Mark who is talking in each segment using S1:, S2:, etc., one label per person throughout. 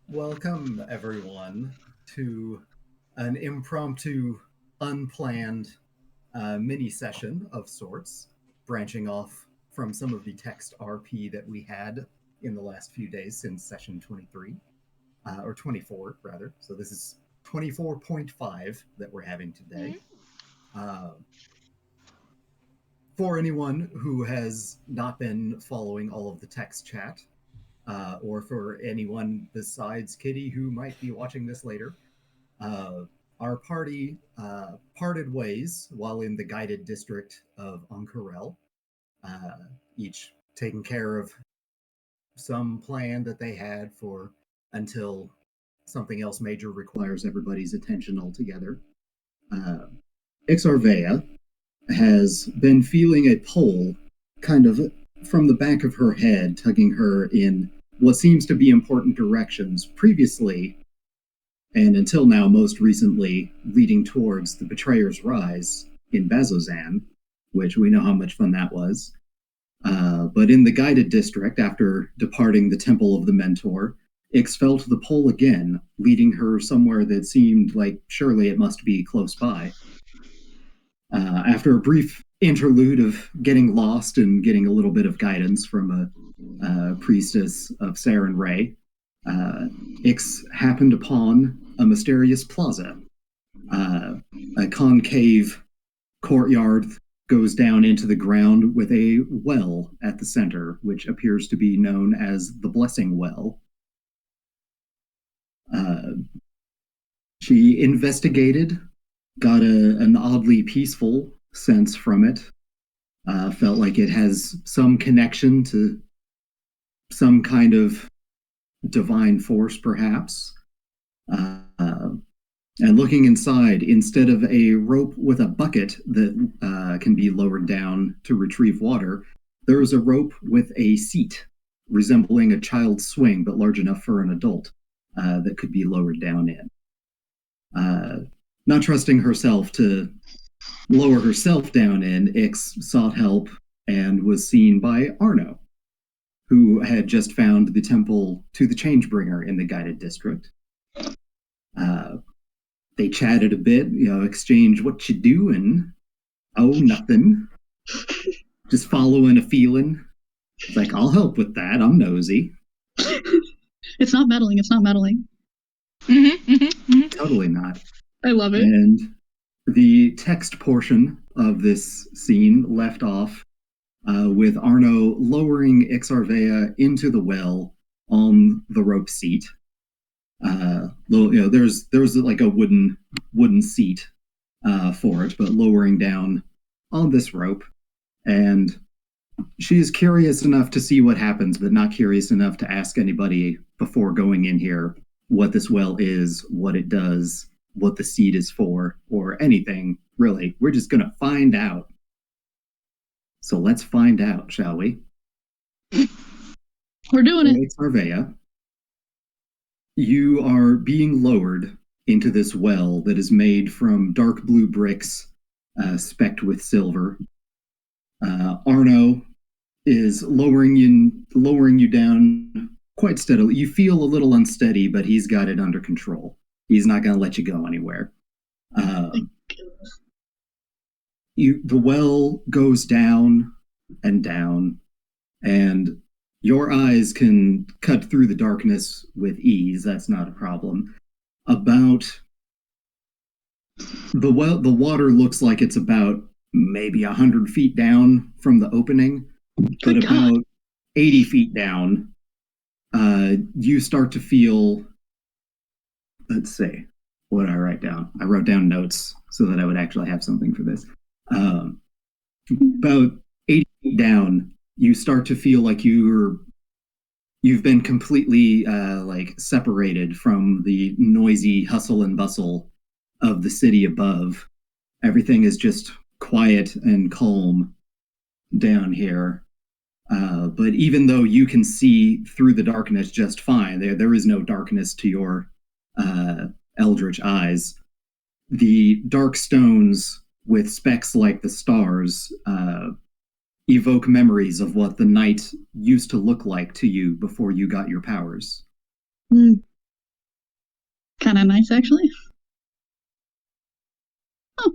S1: Welcome, everyone, to an impromptu, unplanned mini session of sorts, branching off from some of the text RP that we had in the last few days since session 23, or 24, rather. So this is 24.5 that we're having today.
S2: Mm-hmm.
S1: Uh, for anyone who has not been following all of the text chat, or for anyone besides Kitty who might be watching this later, uh, our party parted ways while in the guided district of Ankarel, uh, each taking care of some plan that they had for until something else major requires everybody's attention altogether. Uh, Ixarvea has been feeling a pull kind of from the back of her head, tugging her in what seems to be important directions previously, and until now, most recently, leading towards the Betrayer's Rise in Bazozan, which we know how much fun that was. But in the guided district, after departing the Temple of the Mentor, Ix felt the pull again, leading her somewhere that seemed like surely it must be close by. After a brief interlude of getting lost and getting a little bit of guidance from a priestess of Saren Ray, Ix happened upon a mysterious plaza. A concave courtyard goes down into the ground with a well at the center, which appears to be known as the Blessing Well. Uh, she investigated, got an oddly peaceful sense from it, felt like it has some connection to some kind of divine force, perhaps. Uh, and looking inside, instead of a rope with a bucket that can be lowered down to retrieve water, there is a rope with a seat resembling a child's swing, but large enough for an adult, that could be lowered down in. Not trusting herself to lower herself down in, Ix sought help and was seen by Arno, who had just found the temple to the Changebringer in the guided district. They chatted a bit, exchanged what you doing? Oh, nothing. Just following a feeling. It's like, I'll help with that. I'm nosy.
S3: It's not meddling. It's not meddling.
S1: Totally not.
S3: I love it.
S1: And the text portion of this scene left off with Arno lowering Ixarvea into the well on the rope seat. There's like a wooden seat for it, but lowering down on this rope, and she's curious enough to see what happens, but not curious enough to ask anybody before going in here what this well is, what it does, what the seat is for, or anything really. We're just gonna find out. So let's find out, shall we?
S3: We're doing it.
S1: Arvea, you are being lowered into this well that is made from dark blue bricks, specked with silver. Arno is lowering you down quite steadily. You feel a little unsteady, but he's got it under control. He's not going to let you go anywhere. The well goes down, and your eyes can cut through the darkness with ease. That's not a problem. About the water looks like it's about maybe 100 feet down from the opening, but about 80 feet down, you start to feel. Let's see what I write down. I wrote down notes so that I would actually have something for this. About 80 feet down, you start to feel like you've been completely separated from the noisy hustle and bustle of the city above. Everything is just quiet and calm down here. But even though you can see through the darkness just fine, there is no darkness to your eldritch eyes. The dark stones with specks like the stars evoke memories of what the night used to look like to you before you got your powers.
S3: kind of nice, actually. Oh.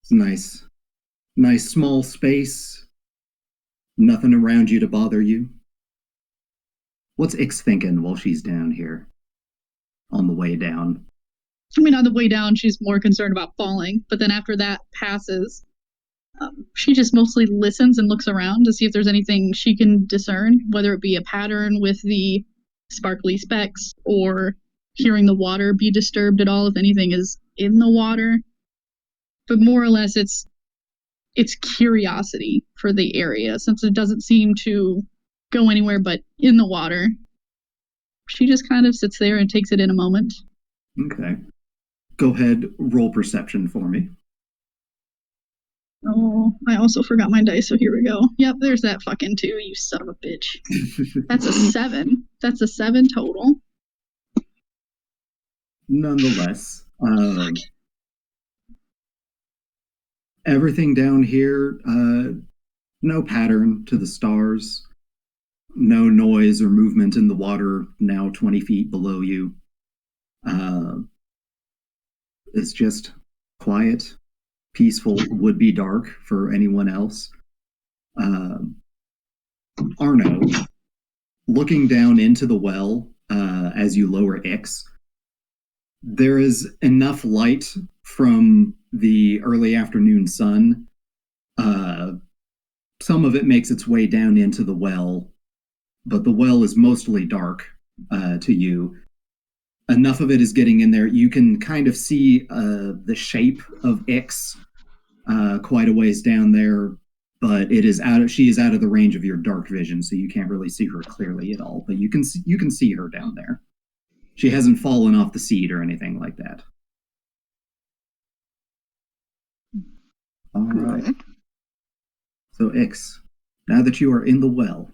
S1: It's nice. Nice small space. Nothing around you to bother you. What's Ix thinking while she's down here? On the way down?
S3: I mean, on the way down, she's more concerned about falling. But then after that passes, she just mostly listens and looks around to see if there's anything she can discern, whether it be a pattern with the sparkly specks or hearing the water be disturbed at all if anything is in the water. But more or less, it's curiosity for the area, since it doesn't seem to go anywhere but in the water. She just kind of sits there and takes it in a moment.
S1: Okay. Go ahead, roll perception for me.
S3: Oh, I also forgot my dice, so here we go. Yep, there's that fucking 2, you son of a bitch. That's a 7. That's a 7 total.
S1: Nonetheless, everything down here, no pattern to the stars, no noise or movement in the water now 20 feet below you. It's just quiet, peaceful, would be dark for anyone else. Arno, looking down into the well as you lower X, there is enough light from the early afternoon sun. Some of it makes its way down into the well, but the well is mostly dark to you. Enough of it is getting in there. You can kind of see the shape of X quite a ways down there, but she is out of the range of your dark vision, so you can't really see her clearly at all. But you can see her down there. She hasn't fallen off the seat or anything like that. All right. So X, now that you are in the well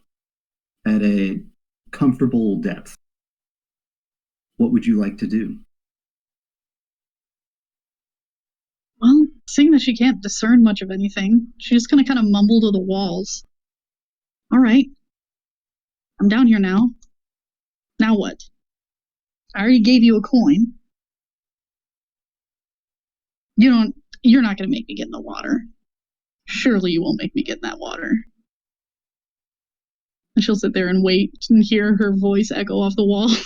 S1: at a comfortable depth, what would you like to do?
S3: Well, seeing that she can't discern much of anything, she's just gonna kind of mumble to the walls. All right. I'm down here now. Now what? I already gave you a coin. You're not gonna make me get in the water. Surely you won't make me get in that water. And she'll sit there and wait and hear her voice echo off the walls.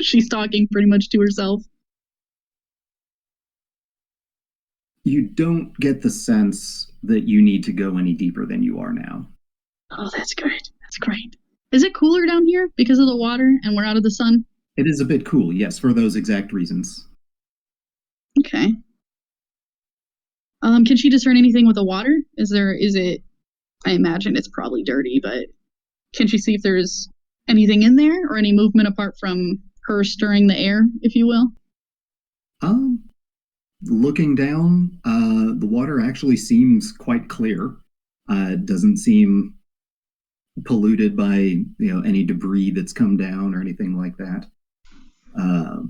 S3: She's talking pretty much to herself.
S1: You don't get the sense that you need to go any deeper than you are now.
S3: Oh, that's great. That's great. Is it cooler down here because of the water and we're out of the sun?
S1: It is a bit cool, yes, for those exact reasons.
S3: Okay. Can she discern anything with the water? I imagine it's probably dirty, but can she see if there's anything in there or any movement apart from her stirring the air, if you will?
S1: Looking down, the water actually seems quite clear. It doesn't seem polluted by any debris that's come down or anything like that. And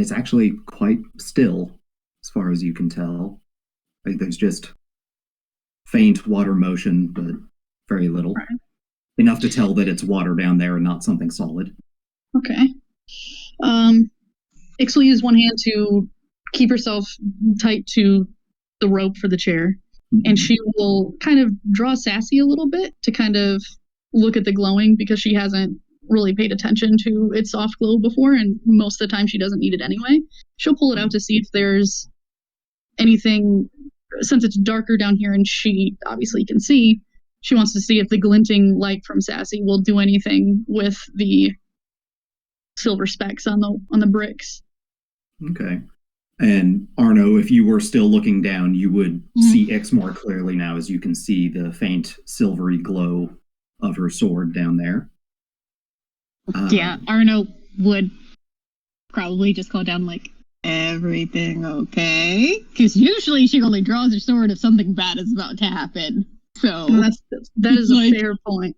S1: it's actually quite still, as far as you can tell. Like there's just faint water motion, but very little. Right. Enough to tell that it's water down there and not something solid.
S3: Okay. Ix will use one hand to keep herself tight to the rope for the chair. Mm-hmm. And she will kind of draw Sassy a little bit to kind of look at the glowing because she hasn't really paid attention to its soft glow before, and most of the time she doesn't need it anyway. She'll pull it out to see if there's anything, since it's darker down here and she obviously can see, she wants to see if the glinting light from Sassy will do anything with the silver specks on the bricks.
S1: Okay. And Arno, if you were still looking down, you would see X more clearly now, as you can see the faint silvery glow of her sword down there.
S2: Yeah, Arno would probably just call down like, everything okay? Because usually she only draws her sword if something bad is about to happen. So
S3: that is a fair point.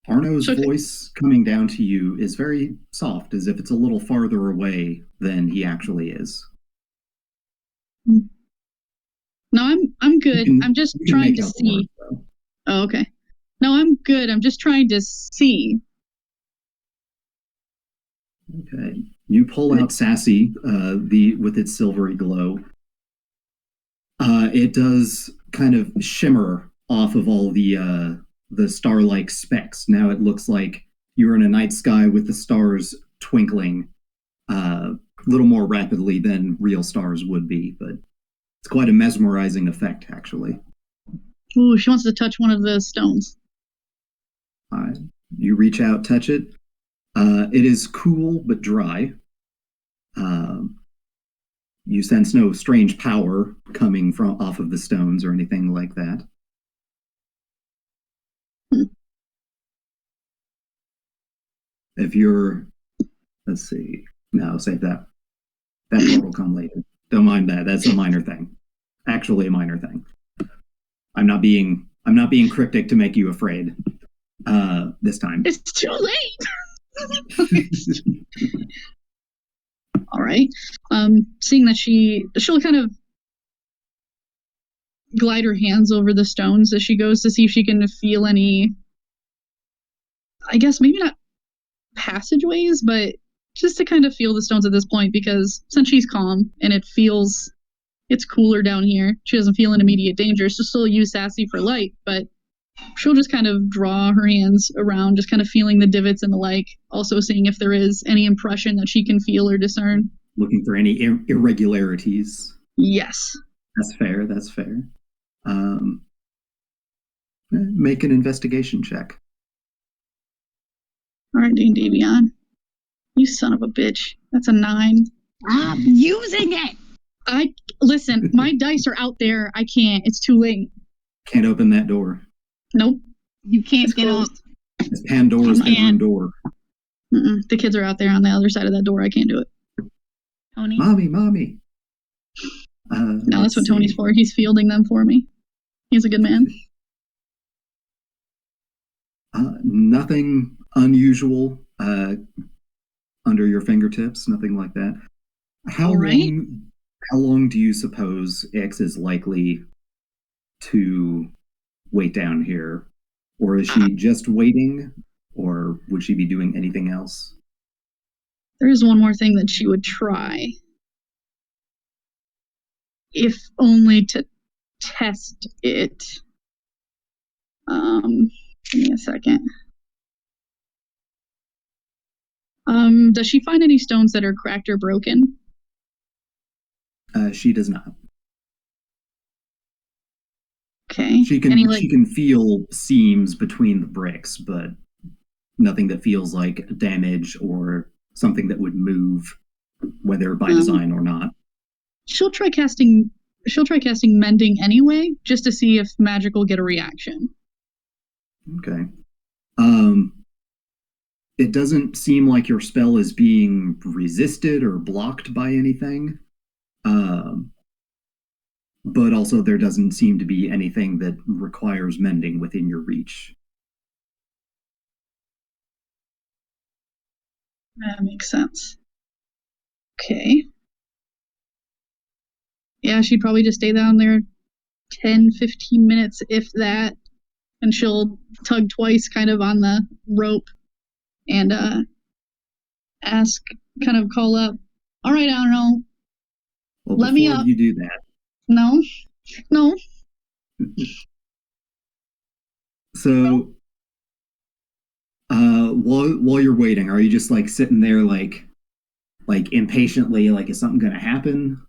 S1: Arno's voice coming down to you is very soft, as if it's a little farther away than he actually is.
S3: No, I'm good. I'm just trying to see. Oh, okay. No, I'm good. I'm just trying to see.
S1: Okay. You pull out Sassy, with its silvery glow. It does kind of shimmer off of all the star-like specks. Now it looks like you're in a night sky with the stars twinkling a little more rapidly than real stars would be, but it's quite a mesmerizing effect, actually.
S3: Ooh, she wants to touch one of the stones.
S1: You reach out, touch it. It is cool but dry. You sense no strange power coming from off of the stones or anything like that. If you're, let's see, no, save that. That part will come later. Don't mind that. That's a minor thing. Actually, a minor thing. I'm not being cryptic to make you afraid. This time.
S3: It's too late. All right. Seeing that she'll kind of glide her hands over the stones as she goes to see if she can feel any, I guess maybe not passageways, but just to kind of feel the stones at this point, because since she's calm and it's cooler down here, she doesn't feel an immediate danger. She'll still use Sassy for light, but she'll just kind of draw her hands around, just kind of feeling the divots and the like, also seeing if there is any impression that she can feel or discern.
S1: Looking for any irregularities.
S3: Yes.
S1: That's fair. Make an investigation check.
S3: All right, Dean Davion. You son of a bitch. That's a 9.
S2: Stop using it!
S3: Listen, my dice are out there. I can't. It's too late.
S1: Can't open that door.
S3: Nope.
S2: You can't get up.
S1: It's Pandora's bedroom door.
S3: The kids are out there on the other side of that door. I can't do it.
S2: Tony?
S1: Mommy.
S3: No, that's what Tony's for. He's fielding them for me. He's a good man.
S1: Nothing unusual under your fingertips. Nothing like that. How long do you suppose X is likely to wait down here? Or is she just waiting? Or would she be doing anything else?
S3: There is one more thing that she would try. If only to test it. Give me a second. Does she find any stones that are cracked or broken?
S1: She does not.
S3: Okay.
S1: She can feel seams between the bricks, but nothing that feels like damage or something that would move, whether by design or not.
S3: She'll try casting mending anyway, just to see if magic will get a reaction.
S1: Okay. It doesn't seem like your spell is being resisted or blocked by anything. But also there doesn't seem to be anything that requires mending within your reach.
S3: That makes sense. Okay. Yeah, she'd probably just stay down there 10, 15 minutes, if that. And she'll tug twice kind of on the rope and call up, all right, Arno, let me up.
S1: You do that.
S3: No.
S1: So, while you're waiting, are you just like sitting there like impatiently, like is something going to happen?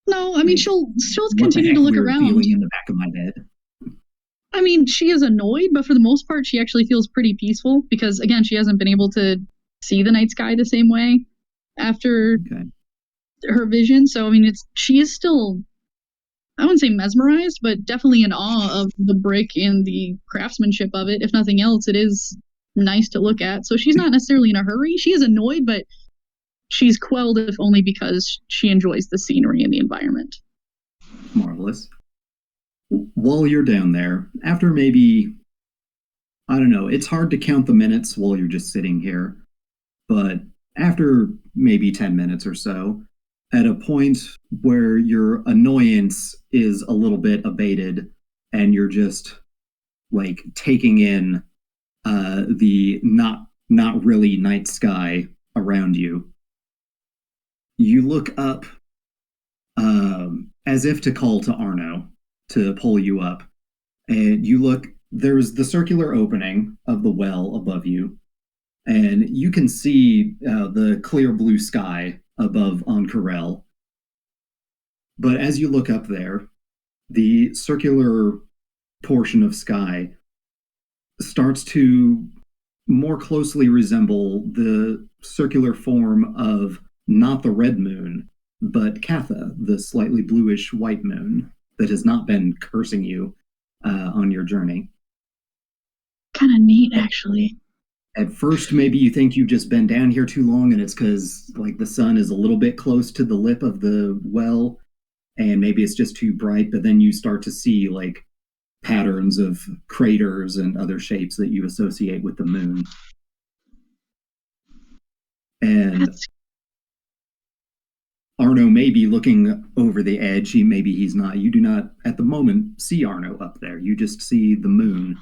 S3: No, I mean she'll continue to look around.
S1: Feeling in the back of my head.
S3: I mean, she is annoyed, but for the most part, she actually feels pretty peaceful because, again, she hasn't been able to see the night sky the same way after her vision. So, I mean, she is still, I wouldn't say mesmerized, but definitely in awe of the brick and the craftsmanship of it. If nothing else, it is nice to look at. So she's not necessarily in a hurry. She is annoyed, but she's quelled, if only because she enjoys the scenery and the environment.
S1: Marvelous. While you're down there, after maybe, I don't know, it's hard to count the minutes while you're just sitting here, but after maybe 10 minutes or so, at a point where your annoyance is a little bit abated and you're just like taking in the not really night sky around you. You look up as if to call to Arno to pull you up. And you look, there's the circular opening of the well above you, and you can see the clear blue sky above Ank'Harel. But as you look up there, the circular portion of sky starts to more closely resemble the circular form of not the red moon, but Katha, the slightly bluish white moon that has not been cursing you on your journey.
S3: Kind of neat, actually.
S1: At first, maybe you think you've just been down here too long, and it's because like the sun is a little bit close to the lip of the well, and maybe it's just too bright. But then you start to see like patterns of craters and other shapes that you associate with the moon. And Arno may be looking over the edge. Maybe he's not. You do not, at the moment, see Arno up there. You just see the moon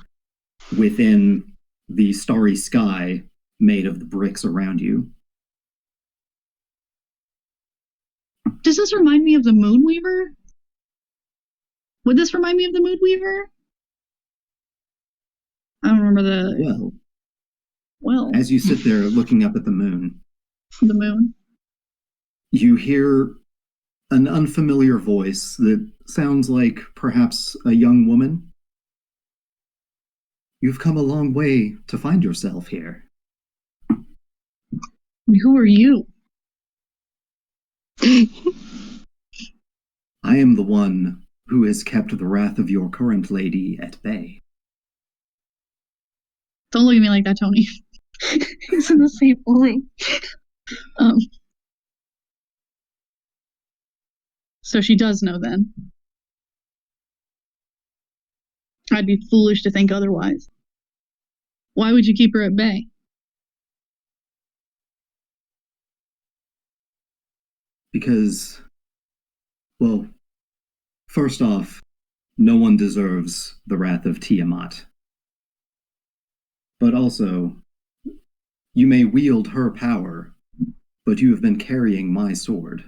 S1: within the starry sky made of the bricks around you.
S3: Does this remind me of the Moonweaver? Would this remind me of the Moonweaver? I don't remember the... Well,
S1: as you sit there looking up at the moon, you hear an unfamiliar voice that sounds like perhaps a young woman. You've come a long way to find yourself here.
S3: And who are you?
S1: I am the one who has kept the wrath of your current lady at bay.
S3: Don't look at me like that, Tony. He's in the same room. So she does know then. I'd be foolish to think otherwise. Why would you keep her at bay?
S1: Because, well, first off, no one deserves the wrath of Tiamat. But also, you may wield her power, but you have been carrying my sword.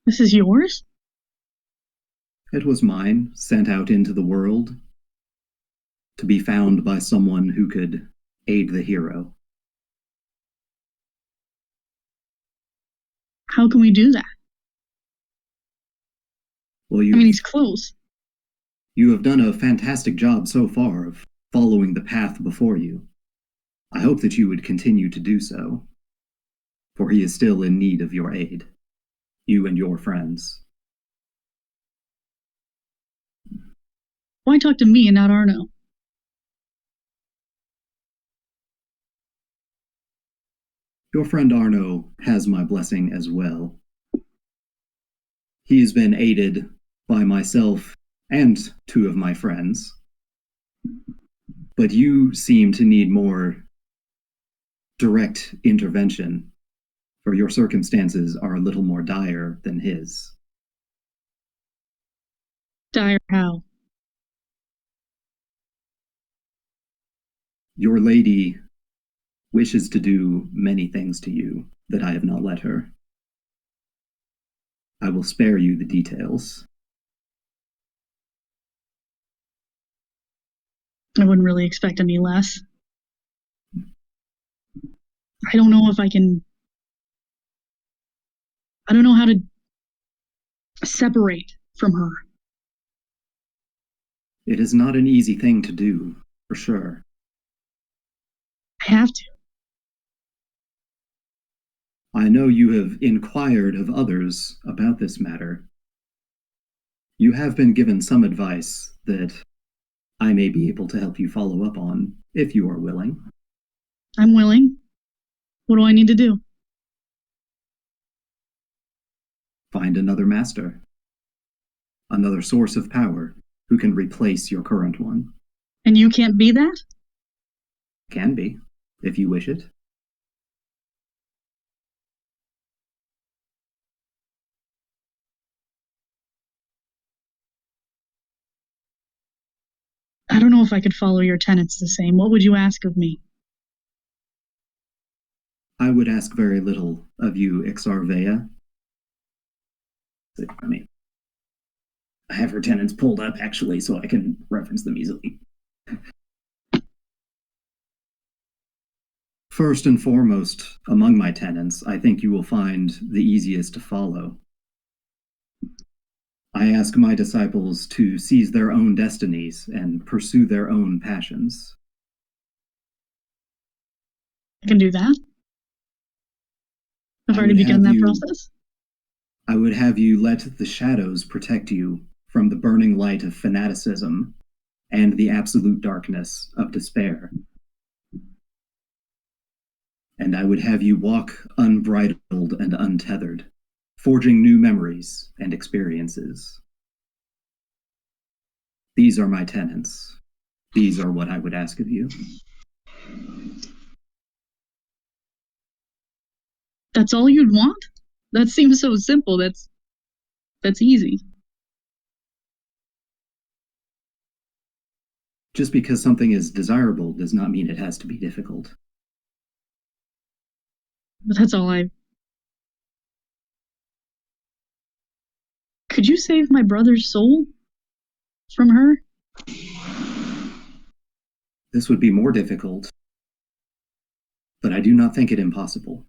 S3: This is yours?
S1: It was mine, sent out into the world, to be found by someone who could aid the hero.
S3: How can we do that?
S1: Well,
S3: he's close.
S1: You have done a fantastic job so far of following the path before you. I hope that you would continue to do so, for he is still in need of your aid, you and your friends.
S3: Why talk to me and not Arno?
S1: Your friend Arno has my blessing as well. He has been aided by myself and two of my friends. But you seem to need more direct intervention, for your circumstances are a little more dire than his.
S3: Dire how?
S1: Your lady wishes to do many things to you that I have not let her. I will spare you the details.
S3: I wouldn't really expect any less. I don't know if I can... I don't know how to separate from her.
S1: It is not an easy thing to do, for sure.
S3: I have to.
S1: I know you have inquired of others about this matter. You have been given some advice that I may be able to help you follow up on, if you are willing.
S3: I'm willing. What do I need to do?
S1: Find another master. Another source of power who can replace your current one.
S3: And you can't be that?
S1: Can be, if you wish it.
S3: I don't know if I could follow your tenets the same. What would you ask of me?
S1: I would ask very little of you, Ixarvea. I mean, I have her tenants pulled up, actually, so I can reference them easily. First and foremost, among my tenants, I think you will find the easiest to follow. I ask my disciples to seize their own destinies and pursue their own passions.
S3: I can do that. I've already begun that process.
S1: I would have you let the shadows protect you from the burning light of fanaticism and the absolute darkness of despair. And I would have you walk unbridled and untethered, forging new memories and experiences. These are my tenets. These are what I would ask of you.
S3: That's all you'd want? That seems so simple. That's easy.
S1: Just because something is desirable does not mean it has to be difficult.
S3: But that's all I... Could you save my brother's soul from her?
S1: This would be more difficult, but I do not think it impossible.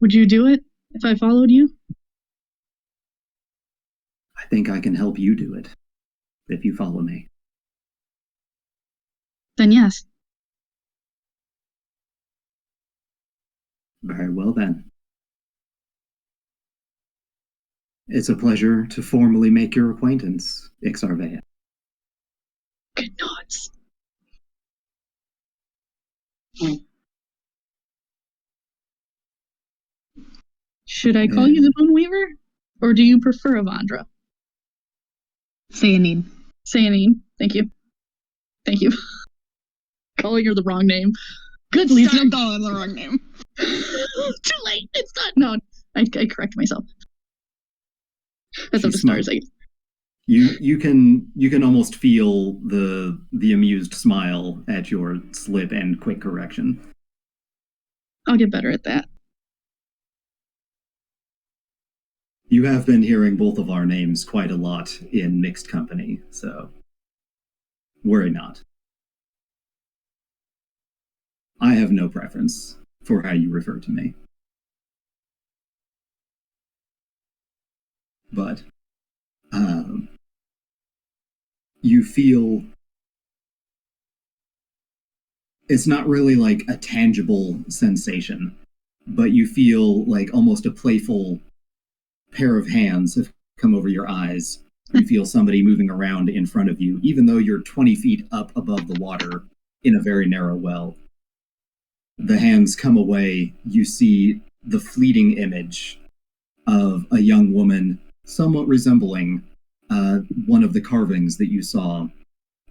S3: Would you do it if I followed you?
S1: I think I can help you do it, if you follow me.
S3: Then yes.
S1: Very well then. It's a pleasure to formally make your acquaintance, Ixarvea.
S3: Good nods. Should I call you the Moonweaver? Or do you prefer Avandra?
S2: Sayanine.
S3: Sayanine. Thank you. Thank you. Calling her the wrong name. Good
S2: Please
S3: start.
S2: don't call her the wrong name.
S3: Too late. It's not. No, I correct myself. That's up to stars.
S1: You can almost feel the amused smile at your slip and quick correction.
S3: I'll get better at that.
S1: You have been hearing both of our names quite a lot in mixed company, so worry not. I have no preference for how you refer to me. But you feel it's not really like a tangible sensation, but you feel like almost a playful pair of hands have come over your eyes. You feel somebody moving around in front of you, even though you're 20 feet up above the water in a very narrow well. The hands come away. You see the fleeting image of a young woman somewhat resembling one of the carvings that you saw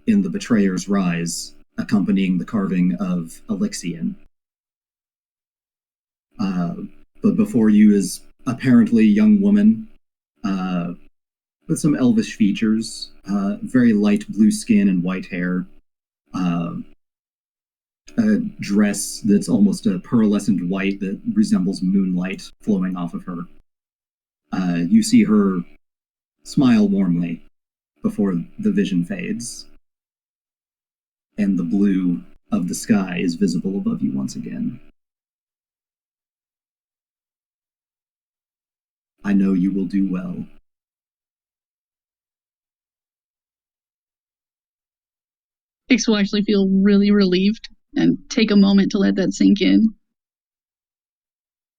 S1: in the Betrayer's Rise, accompanying the carving of Elixian. But before you is apparently a young woman with some elvish features, very light blue skin and white hair, a dress that's almost a pearlescent white that resembles moonlight flowing off of her. You see her smile warmly before the vision fades, and the blue of the sky is visible above you once again. I know you will do well.
S3: Ix will actually feel really relieved and take a moment to let that sink in.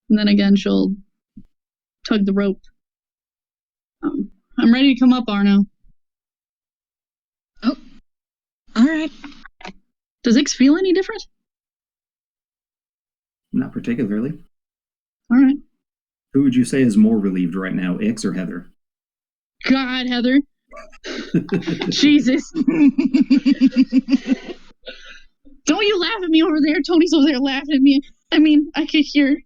S3: And then again, she'll tug the rope. I'm ready to come up, Arno.
S2: Oh, all right.
S3: Does Ix feel any different?
S1: Not particularly.
S3: All right.
S1: Who would you say is more relieved right now, Ix or Heather?
S3: God, Heather. Jesus. Don't you laugh at me over there. Tony's over there laughing at me. I mean, I could hear.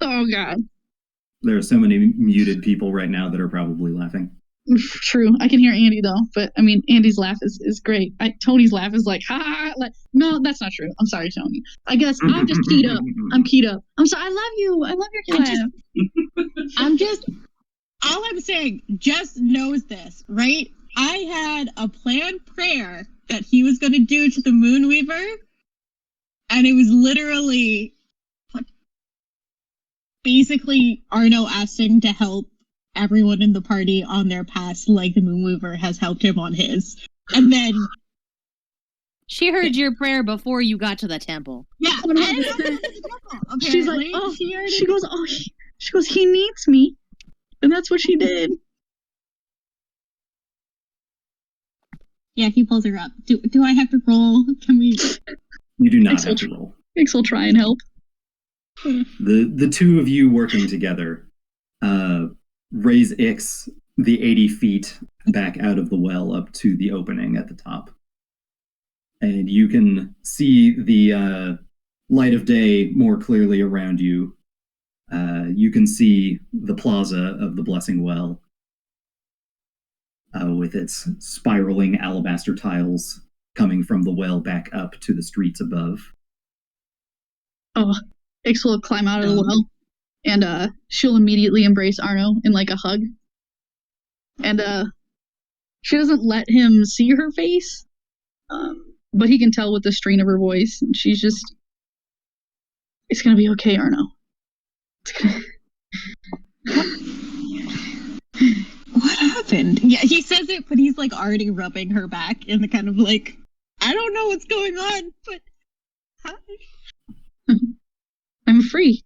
S3: Oh, God.
S1: There are so many muted people right now that are probably laughing.
S3: True. I can hear Andy though, but I mean, Andy's laugh is great. Tony's laugh is like, ha ha ha. Like, no, that's not true. I'm sorry, Tony. I guess I'm just keyed up. I'm keyed up. I'm sorry. I love you. I love your laugh.
S2: All I'm saying, Jess knows this, right? I had a planned prayer that he was going to do to the Moonweaver, and it was literally basically Arno asking to help everyone in the party on their past, like the Moonweaver has helped him on his. And then
S4: she heard your prayer before you got to the temple.
S2: Yeah,
S3: okay. She's like, oh, she goes, he needs me, and that's what she did.
S2: Yeah, he pulls her up. Do I have to roll? Can we?
S1: You do not have to roll.
S3: Ix will try and help.
S1: The two of you working together raise Ix the 80 feet back out of the well up to the opening at the top. And you can see the light of day more clearly around you. You can see the plaza of the Blessing Well with its spiraling alabaster tiles coming from the well back up to the streets above.
S3: Oh, Ix will climb out of the well, and she'll immediately embrace Arno in like a hug. And she doesn't let him see her face, but he can tell with the strain of her voice. And she's just, it's gonna be okay, Arno.
S2: What happened? Yeah, he says it, but he's like already rubbing her back in the kind of like, I don't know what's going on, but hi.
S3: I'm free.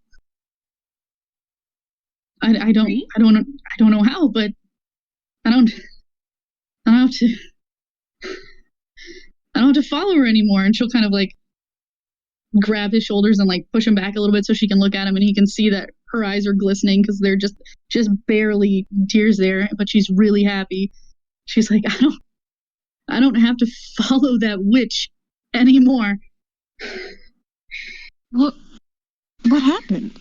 S3: I don't know how, but I don't have to follow her anymore. And she'll kind of like grab his shoulders and like push him back a little bit so she can look at him, and he can see that her eyes are glistening because they're just barely tears there, but she's really happy. She's like, I don't have to follow that witch anymore.
S2: What happened?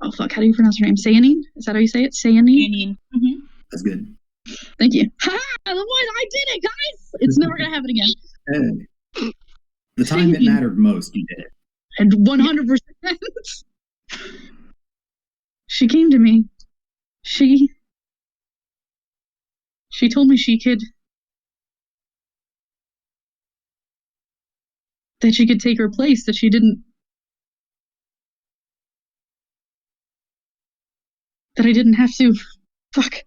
S3: Oh fuck, how do you pronounce her name? Sayanine? Is that how you say it? Sayanine?
S2: Mm-hmm.
S1: That's good.
S3: Thank you. Ha! The boys, I did it, guys! It's never gonna happen again.
S1: Hey. The time it mattered most, you did it.
S3: And 100%. She came to me. She told me that she could take her place, that she didn't, that I didn't have to. Fuck.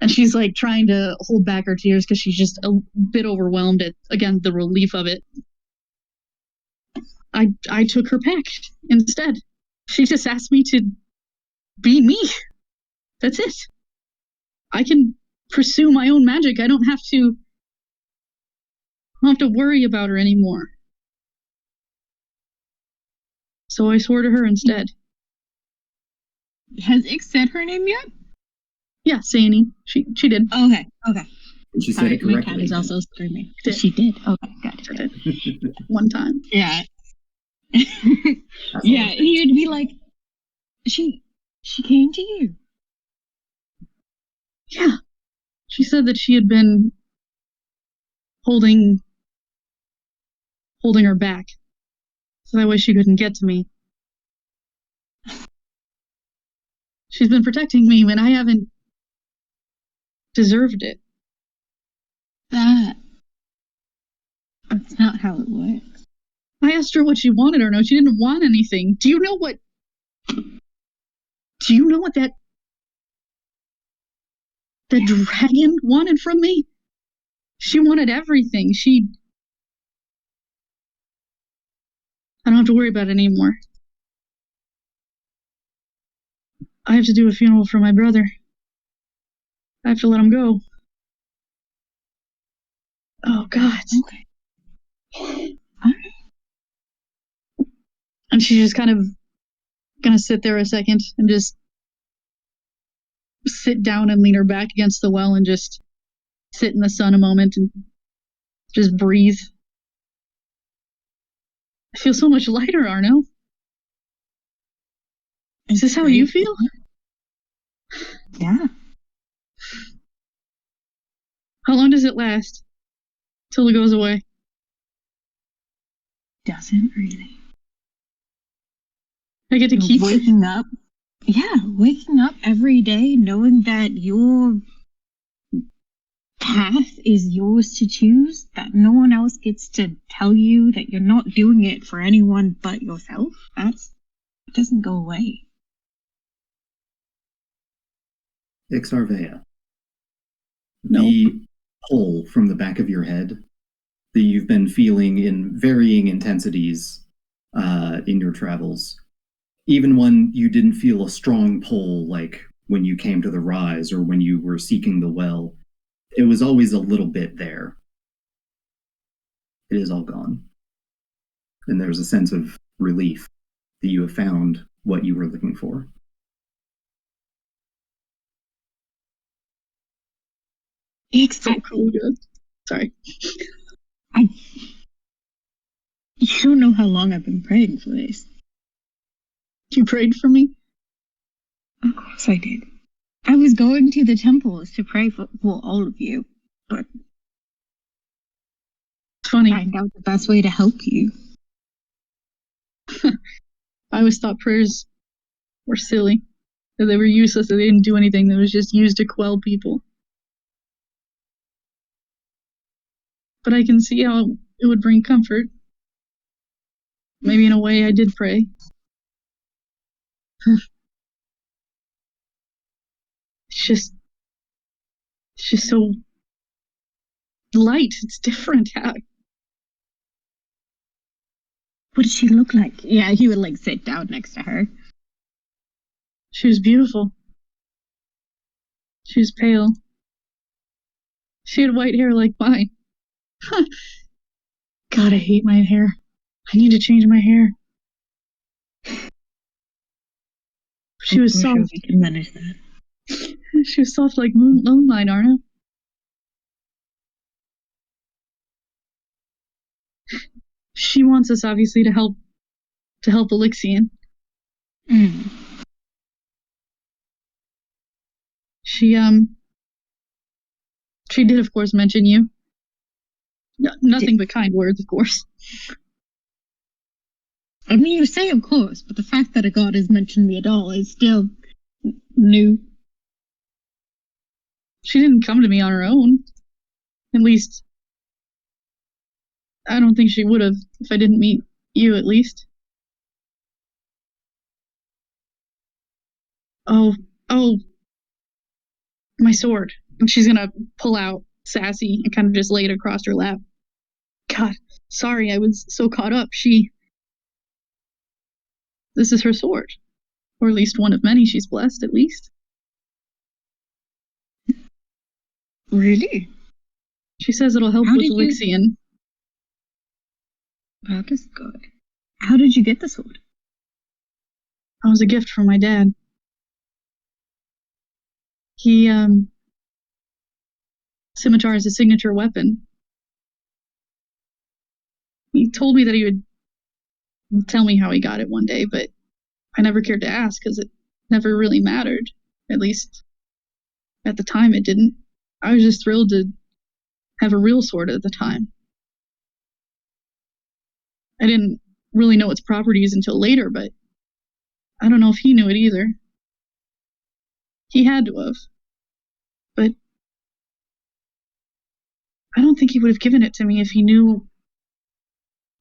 S3: And she's like trying to hold back her tears because she's just a bit overwhelmed at, again, the relief of it. I took her back instead. She just asked me to be me. That's it. I can pursue my own magic. I don't have to worry about her anymore. So I swore to her instead.
S2: Has Ix said her name yet?
S3: Yeah, Sayanine. She did.
S2: Okay.
S1: And she said it correctly.
S2: My cat is also screaming. She did. Okay, got
S3: it. One time.
S2: Yeah. Yeah, you'd be like, she came to you.
S3: Yeah. She said that she had been holding her back, so that way she couldn't get to me. She's been protecting me when I haven't deserved it.
S2: That's not how it works.
S3: I asked her what she wanted, or no, she didn't want anything. Do you know what that the dragon wanted from me? She wanted everything. I don't have to worry about it anymore. I have to do a funeral for my brother. I have to let him go. Oh, God.
S2: Okay.
S3: And she's just kind of gonna sit there a second and just sit down and lean her back against the well and just sit in the sun a moment and just breathe. I feel so much lighter, Arno. Is this how you feel?
S2: Yeah.
S3: How long does it last? Till it goes away?
S2: Doesn't really.
S3: I get to keep
S2: waking up. Yeah, waking up every day knowing that your path is yours to choose, that no one else gets to tell you that you're not doing it for anyone but yourself. It doesn't go away.
S1: Ixarvea.
S3: No.
S1: The pull from the back of your head that you've been feeling in varying intensities in your travels, even when you didn't feel a strong pull like when you came to the rise or when you were seeking the well, it was always a little bit there. It is all gone. And there's a sense of relief that you have found what you were looking for.
S3: So cool, good. Sorry.
S2: You don't know how long I've been praying for this.
S3: You prayed for me?
S2: Of course I did. I was going to the temples to pray for all of you, but
S3: it's funny.
S2: Find out the best way to help you.
S3: I always thought prayers were silly, that they were useless, that they didn't do anything, that was just used to quell people. But I can see how it would bring comfort. Maybe in a way I did pray. It's just so light. It's different.
S2: What did she look like? Yeah, he would like sit down next to her.
S3: She was beautiful. She was pale. She had white hair like mine. God, I hate my hair. I need to change my hair. She was soft.
S2: We can manage that.
S3: She was soft like moonlight, Arno. She wants us obviously to help Elixian.
S2: Mm.
S3: She did of course mention you. Nothing but kind words, of course.
S2: I mean, you say of course, but the fact that a god has mentioned me at all is still new.
S3: She didn't come to me on her own. At least, I don't think she would have if I didn't meet you, at least. Oh, my sword. And she's gonna pull out Sassy and kind of just lay it across her lap. God, sorry, I was so caught up. This is her sword. Or at least one of many she's blessed, at least.
S2: Really?
S3: She says it'll help with Elixian.
S2: That is good. How did you get the sword?
S3: It was a gift from my dad. He, scimitar is his signature weapon. He told me that he would tell me how he got it one day, but I never cared to ask because it never really mattered. At least, at the time it didn't. I was just thrilled to have a real sword at the time. I didn't really know its properties until later, but I don't know if he knew it either. He had to have. But I don't think he would have given it to me if he knew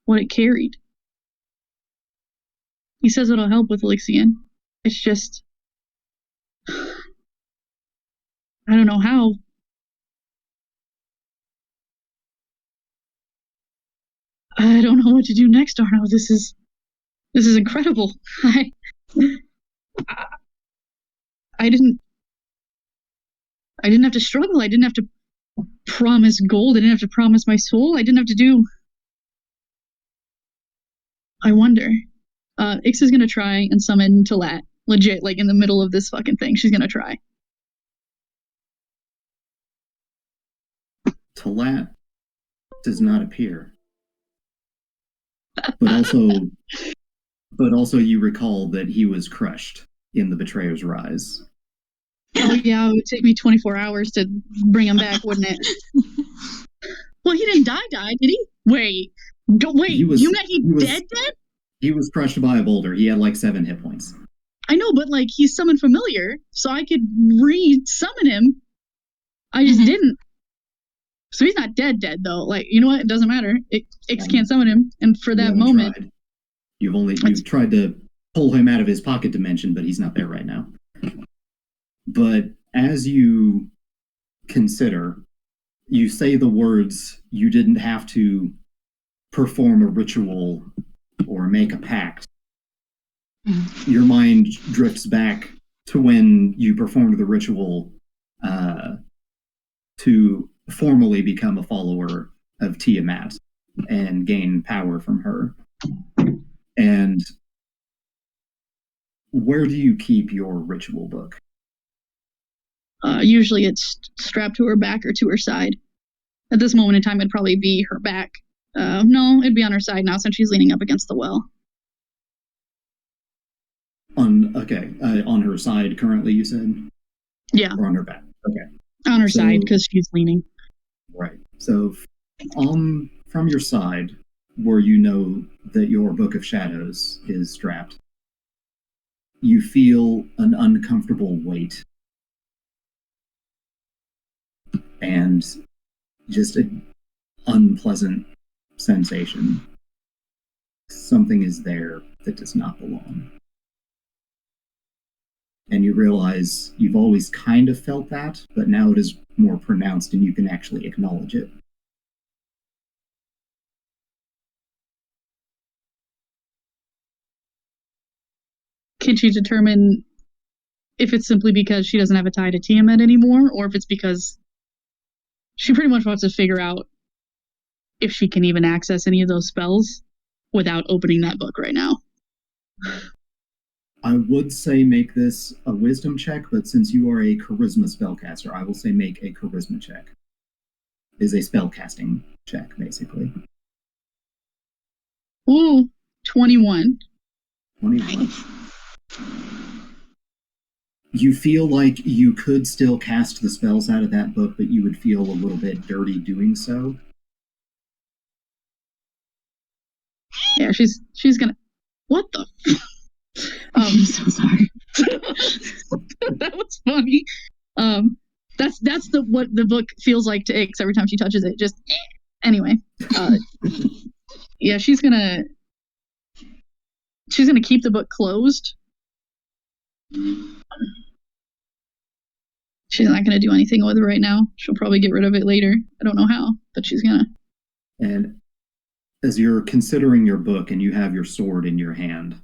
S3: what it carried. He says it'll help with Elixian. It's just, I don't know how. I don't know what to do next, Arno. This is incredible. I didn't have to struggle. I didn't have to promise gold. I didn't have to promise my soul. I didn't have to do. I wonder. Ix is gonna try and summon Talat. Legit, like in the middle of this fucking thing. She's gonna try.
S1: Talat does not appear. But also you recall that he was crushed in the Betrayer's Rise.
S3: Oh yeah, it would take me 24 hours to bring him back, wouldn't it? Well, he didn't die, did he? Wait. You meant he dead?
S1: He was crushed by a boulder. He had like 7 hit points.
S3: I know, but like he's summoned familiar, so I could re-summon him. I just didn't. So he's not dead though. Like, you know what? It doesn't matter. Ix can't summon him. And for that moment...
S1: Tried. You've tried to pull him out of his pocket dimension, but he's not there right now. But as you consider, you say the words, you didn't have to perform a ritual or make a pact. Your mind drifts back to when you performed the ritual to formally become a follower of Tiamat and gain power from her. And where do you keep your ritual book?
S3: Usually it's strapped to her back or to her side. At this moment in time, it'd probably be her back. No, it'd be on her side now since she's leaning up against the well.
S1: On her side currently, you said?
S3: Yeah.
S1: Or on her back? Okay.
S3: On her side, because she's leaning.
S1: Right. So from your side, where you know that your Book of Shadows is strapped, you feel an uncomfortable weight. And just an unpleasant sensation. Something is there that does not belong. And you realize you've always kind of felt that, but now it is more pronounced and you can actually acknowledge it.
S3: Can she determine if it's simply because she doesn't have a tie to Tiamat anymore, or if it's because she pretty much wants to figure out if she can even access any of those spells without opening that book right now?
S1: I would say make this a wisdom check, but since you are a charisma spellcaster, I will say make a charisma check. Is a spellcasting check, basically.
S3: Ooh, 21.
S1: 21. You feel like you could still cast the spells out of that book, but you would feel a little bit dirty doing so.
S3: Yeah, she's gonna... What the...
S2: I'm so sorry.
S3: That was funny. That's what the book feels like to Ix every time she touches it. Just anyway. Yeah, she's gonna keep the book closed. She's not gonna do anything with it right now. She'll probably get rid of it later. I don't know how, but she's gonna.
S1: And as you're considering your book and you have your sword in your hand,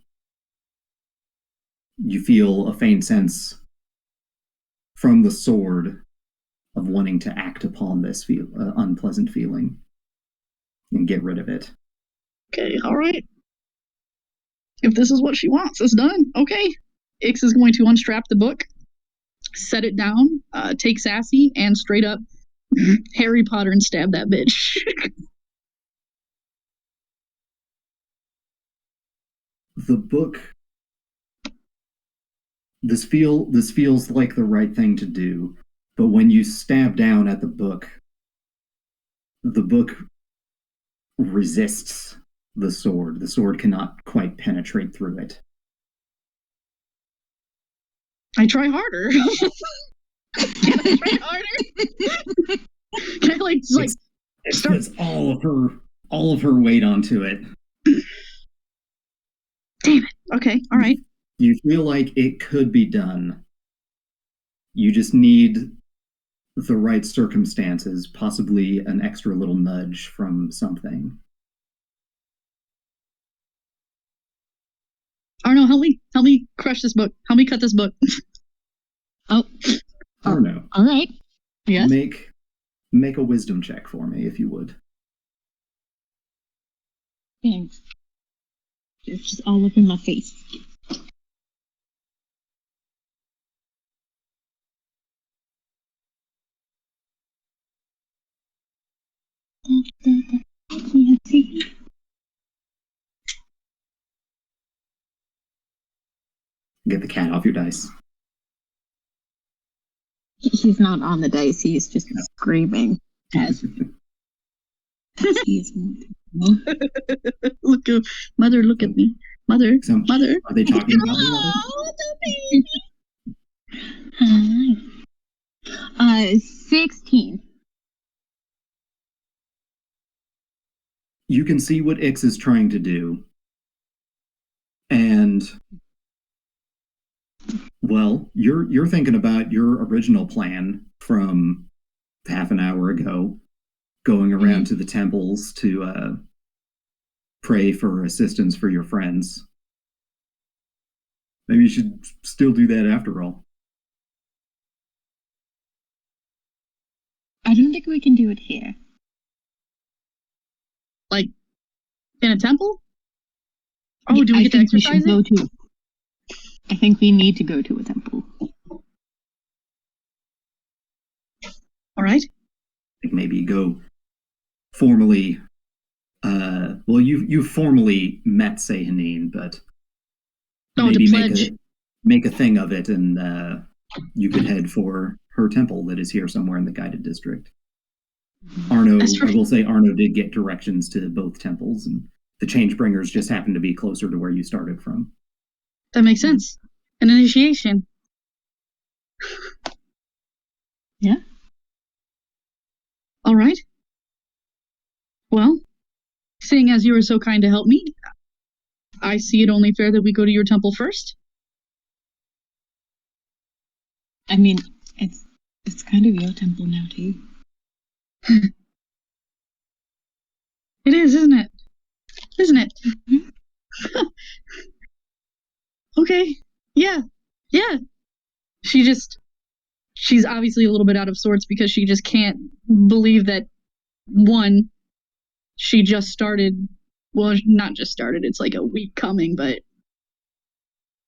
S1: you feel a faint sense from the sword of wanting to act upon this unpleasant feeling and get rid of it.
S3: Okay, all right. If this is what she wants, it's done. Okay. Ix is going to unstrap the book, set it down, take Sassy, and straight up Harry Potter and stab that bitch.
S1: The book... This feels like the right thing to do, but when you stab down at the book resists the sword. The sword cannot quite penetrate through it.
S3: I try harder. Can I try harder? Can I start?
S1: Puts all of her weight onto it.
S3: Damn it. Okay, all right.
S1: You feel like it could be done. You just need the right circumstances, possibly an extra little nudge from something.
S3: Arno, help me crush this book. Help me cut this book.
S1: Arno.
S2: All right. Yes.
S1: Make a wisdom check for me, if you would.
S2: Thanks. It's just all up in my face.
S1: Get the cat off your dice.
S2: He's not on the dice. He's just screaming. As he's
S3: look, mother, look at me, mother. Mother.
S1: Are they talking about me,
S2: mother? 16.
S1: You can see what Ix is trying to do. And well, you're thinking about your original plan from half an hour ago, going around to the temples to pray for assistance for your friends. Maybe you should still do that after all.
S2: I don't think we can do it here.
S3: Like, in a temple? Oh, do we get to exercise it?
S2: I think we need to go to a temple.
S3: All right.
S1: Maybe go formally. Well, you've formally met Sehanine, but maybe make a thing of it, and you could head for her temple that is here somewhere in the guided district. Arno, I will say, Arno did get directions to both temples, and the Changebringers just happened to be closer to where you started from.
S3: That makes sense. An initiation.
S2: Yeah.
S3: All right. Well, seeing as you were so kind to help me, I see it only fair that we go to your temple first.
S2: I mean, it's kind of your temple now, too.
S3: It is, isn't it? Isn't it? Mm-hmm. Okay. Yeah. She's obviously a little bit out of sorts because she just can't believe that, one, she just started, well, not just started, it's like a week coming, but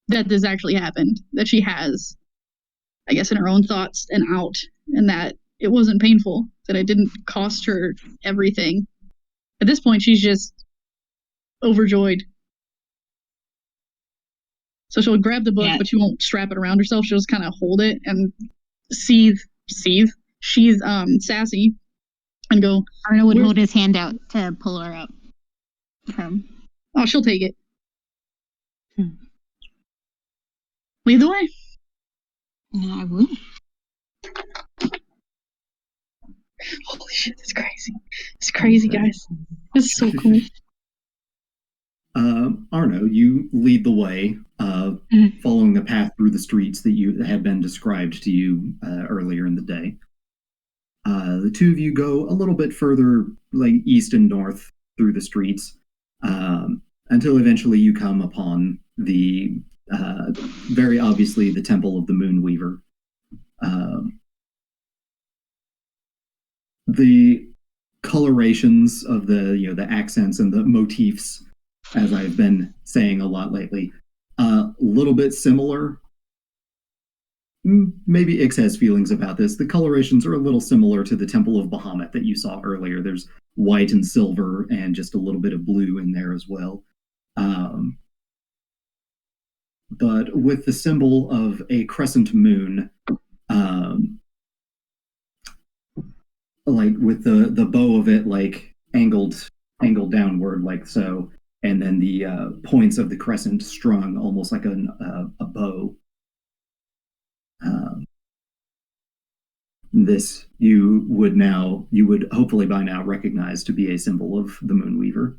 S3: that this actually happened, that she has, I guess, in her own thoughts and out, and that it wasn't painful, that it didn't cost her everything. At this point, she's just overjoyed. So she'll grab the book, but she won't strap it around herself. She'll just kind of hold it and she's sassy and go.
S2: Arno would hold his hand out to pull her up from.
S3: Oh, she'll take it. Lead the way.
S2: No, I will.
S3: Holy shit, that's crazy. It's crazy, guys. This is so cool.
S1: Arno, you lead the way, following the path through the streets that had been described to you earlier in the day. The two of you go a little bit further, like east and north through the streets, until eventually you come upon the, very obviously, the Temple of the Moonweaver. The colorations of the accents and the motifs, as I've been saying a lot lately, a little bit similar. Maybe Ix has feelings about this. The colorations are a little similar to the Temple of Bahamut that you saw earlier. There's white and silver and just a little bit of blue in there as well. But with the symbol of a crescent moon, like with the bow of it like angled downward like so, and then the points of the crescent strung almost like a bow. This you would hopefully by now recognize to be a symbol of the Moonweaver,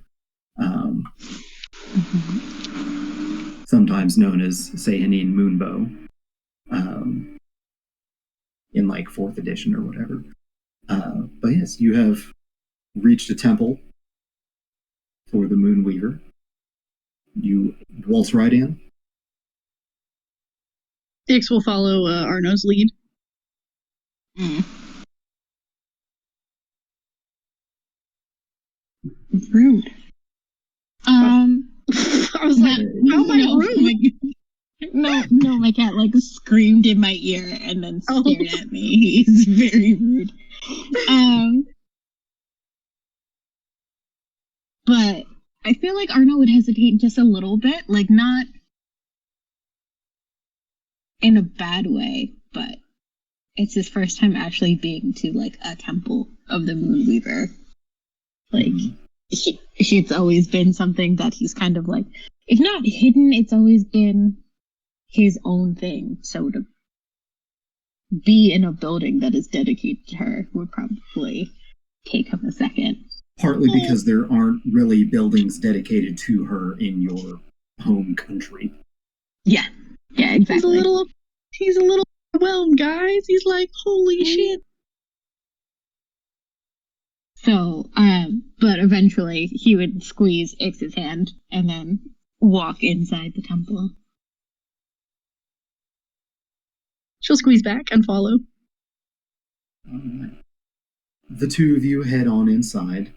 S1: sometimes known as Sehanine Moonbow, in like 4th edition or whatever. But yes, you have reached a temple for the Moonweaver. You waltz right in.
S3: Ix will follow Arno's lead.
S2: Rude.
S3: I was like, how am I rude?
S2: No, my cat like screamed in my ear and then stared at me. He's very rude. But I feel like Arno would hesitate just a little bit, like not in a bad way, but it's his first time actually being to like a temple of the Moonweaver. Like it's always been something that he's kind of like, if not hidden, it's always been his own thing. So to be in a building that is dedicated to her would probably take him a second.
S1: Partly because there aren't really buildings dedicated to her in your home country.
S2: Yeah, exactly.
S3: He's a little overwhelmed, guys. He's like, holy shit.
S2: So, but eventually he would squeeze Ix's hand and then walk inside the temple.
S3: She'll squeeze back and follow.
S1: The two of you head on inside.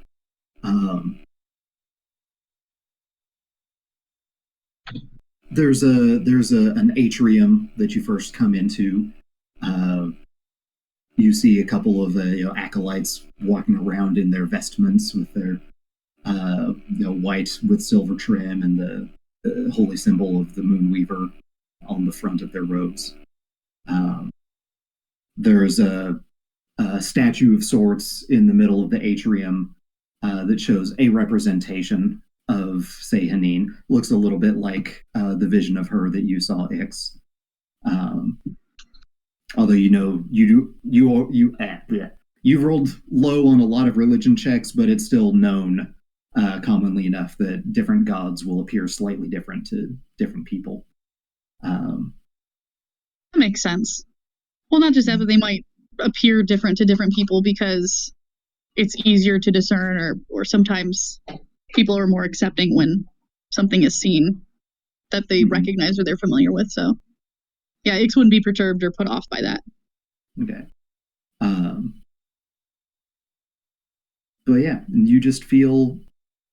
S1: There's an atrium that you first come into. You see a couple of acolytes walking around in their vestments with their white with silver trim and the holy symbol of the Moonweaver on the front of their robes. There's a statue of sorts in the middle of the atrium that shows a representation of, say, Hanine. Looks a little bit like the vision of her that you saw, Ix. Although you've rolled low on a lot of religion checks, but it's still known commonly enough that different gods will appear slightly different to different people.
S3: That makes sense. Well, not just that, but they might appear different to different people because it's easier to discern, or sometimes people are more accepting when something is seen that they recognize or they're familiar with. So, yeah, Ix wouldn't be perturbed or put off by that.
S1: Okay. But yeah, you just feel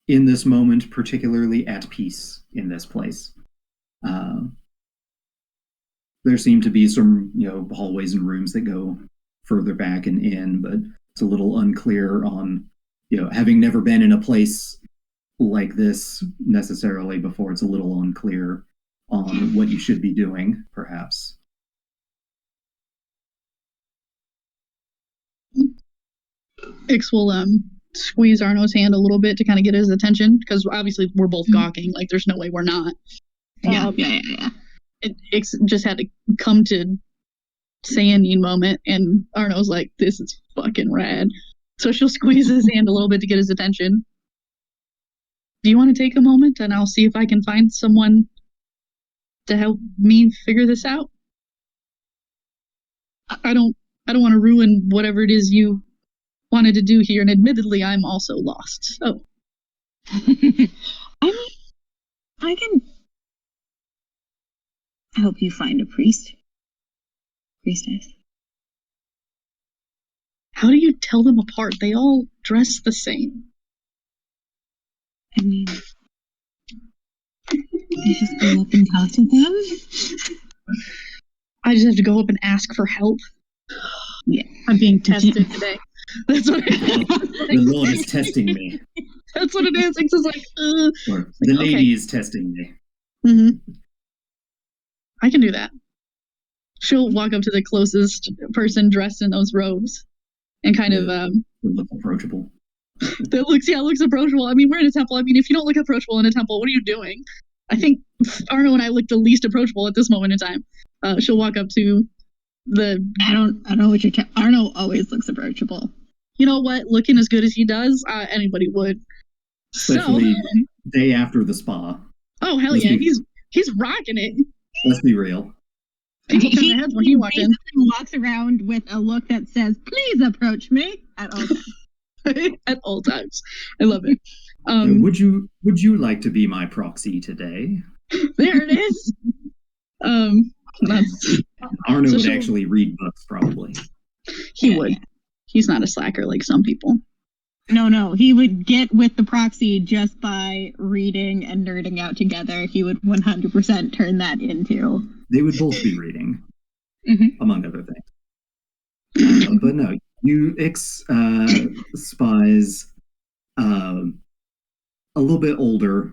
S1: in this moment particularly at peace in this place. There seem to be some, hallways and rooms that go further back and in, but it's a little unclear on, having never been in a place like this necessarily before, it's a little unclear on what you should be doing, perhaps.
S3: Ix will squeeze Arno's hand a little bit to kind of get his attention, because obviously we're both gawking. Like, there's no way we're not.
S2: Yeah.
S3: Ix just had to come to say a need moment, and Arno's like, this is fucking rad. So she'll squeeze his hand a little bit to get his attention. Do you want to take a moment, and I'll see if I can find someone to help me figure this out? I don't want to ruin whatever it is you wanted to do here, and admittedly, I'm also lost. So,
S2: I can help you find a priestess.
S3: How do you tell them apart? They all dress the same.
S2: I mean, you just go up and talk to them.
S3: I just have to go up and ask for help.
S2: Yeah,
S3: I'm being tested today. That's what
S1: the Lord is testing me.
S3: That's what it is. It's just like,
S1: or the lady is testing me.
S3: Mm-hmm. I can do that. She'll walk up to the closest person dressed in those robes and kind of
S1: look approachable.
S3: That looks approachable. I mean, we're in a temple. I mean, if you don't look approachable in a temple, what are you doing? I think Arno and I look the least approachable at this moment in time. She'll walk up to the.
S2: I don't know what you're. Arno always looks approachable.
S3: You know what? Looking as good as he does, anybody would.
S1: Especially day after the spa.
S3: Oh hell yeah, he's rocking it.
S1: Let's be real.
S2: He walks around with a look that says, "Please approach me" at all times.
S3: At all times. I love it.
S1: Would you like to be my proxy today?
S3: There it is.
S1: Arno would actually read books, probably.
S3: He would. Yeah. He's not a slacker like some people.
S2: No. He would get with the proxy just by reading and nerding out together. He would 100% turn that into.
S1: They would both be reading, among other things. But no, Ix spies a little bit older,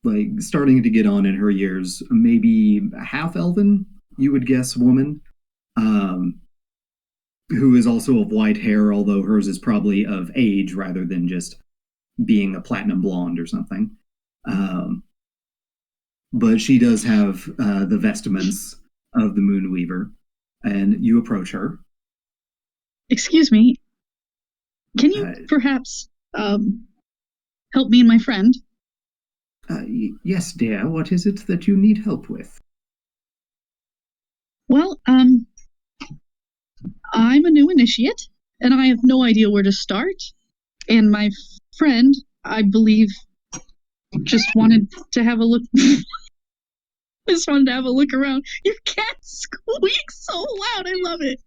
S1: like starting to get on in her years, maybe half elven, you would guess, woman, who is also of white hair, although hers is probably of age rather than just being a platinum blonde or something. But she does have the vestments of the Moonweaver, and you approach her.
S3: Excuse me. Can you perhaps help me and my friend?
S1: Yes, dear. What is it that you need help with?
S3: Well, I'm a new initiate, and I have no idea where to start. And my friend, I believe, just wanted to have a look. Just wanted to have a look around. Your cat squeaks so loud. I love it.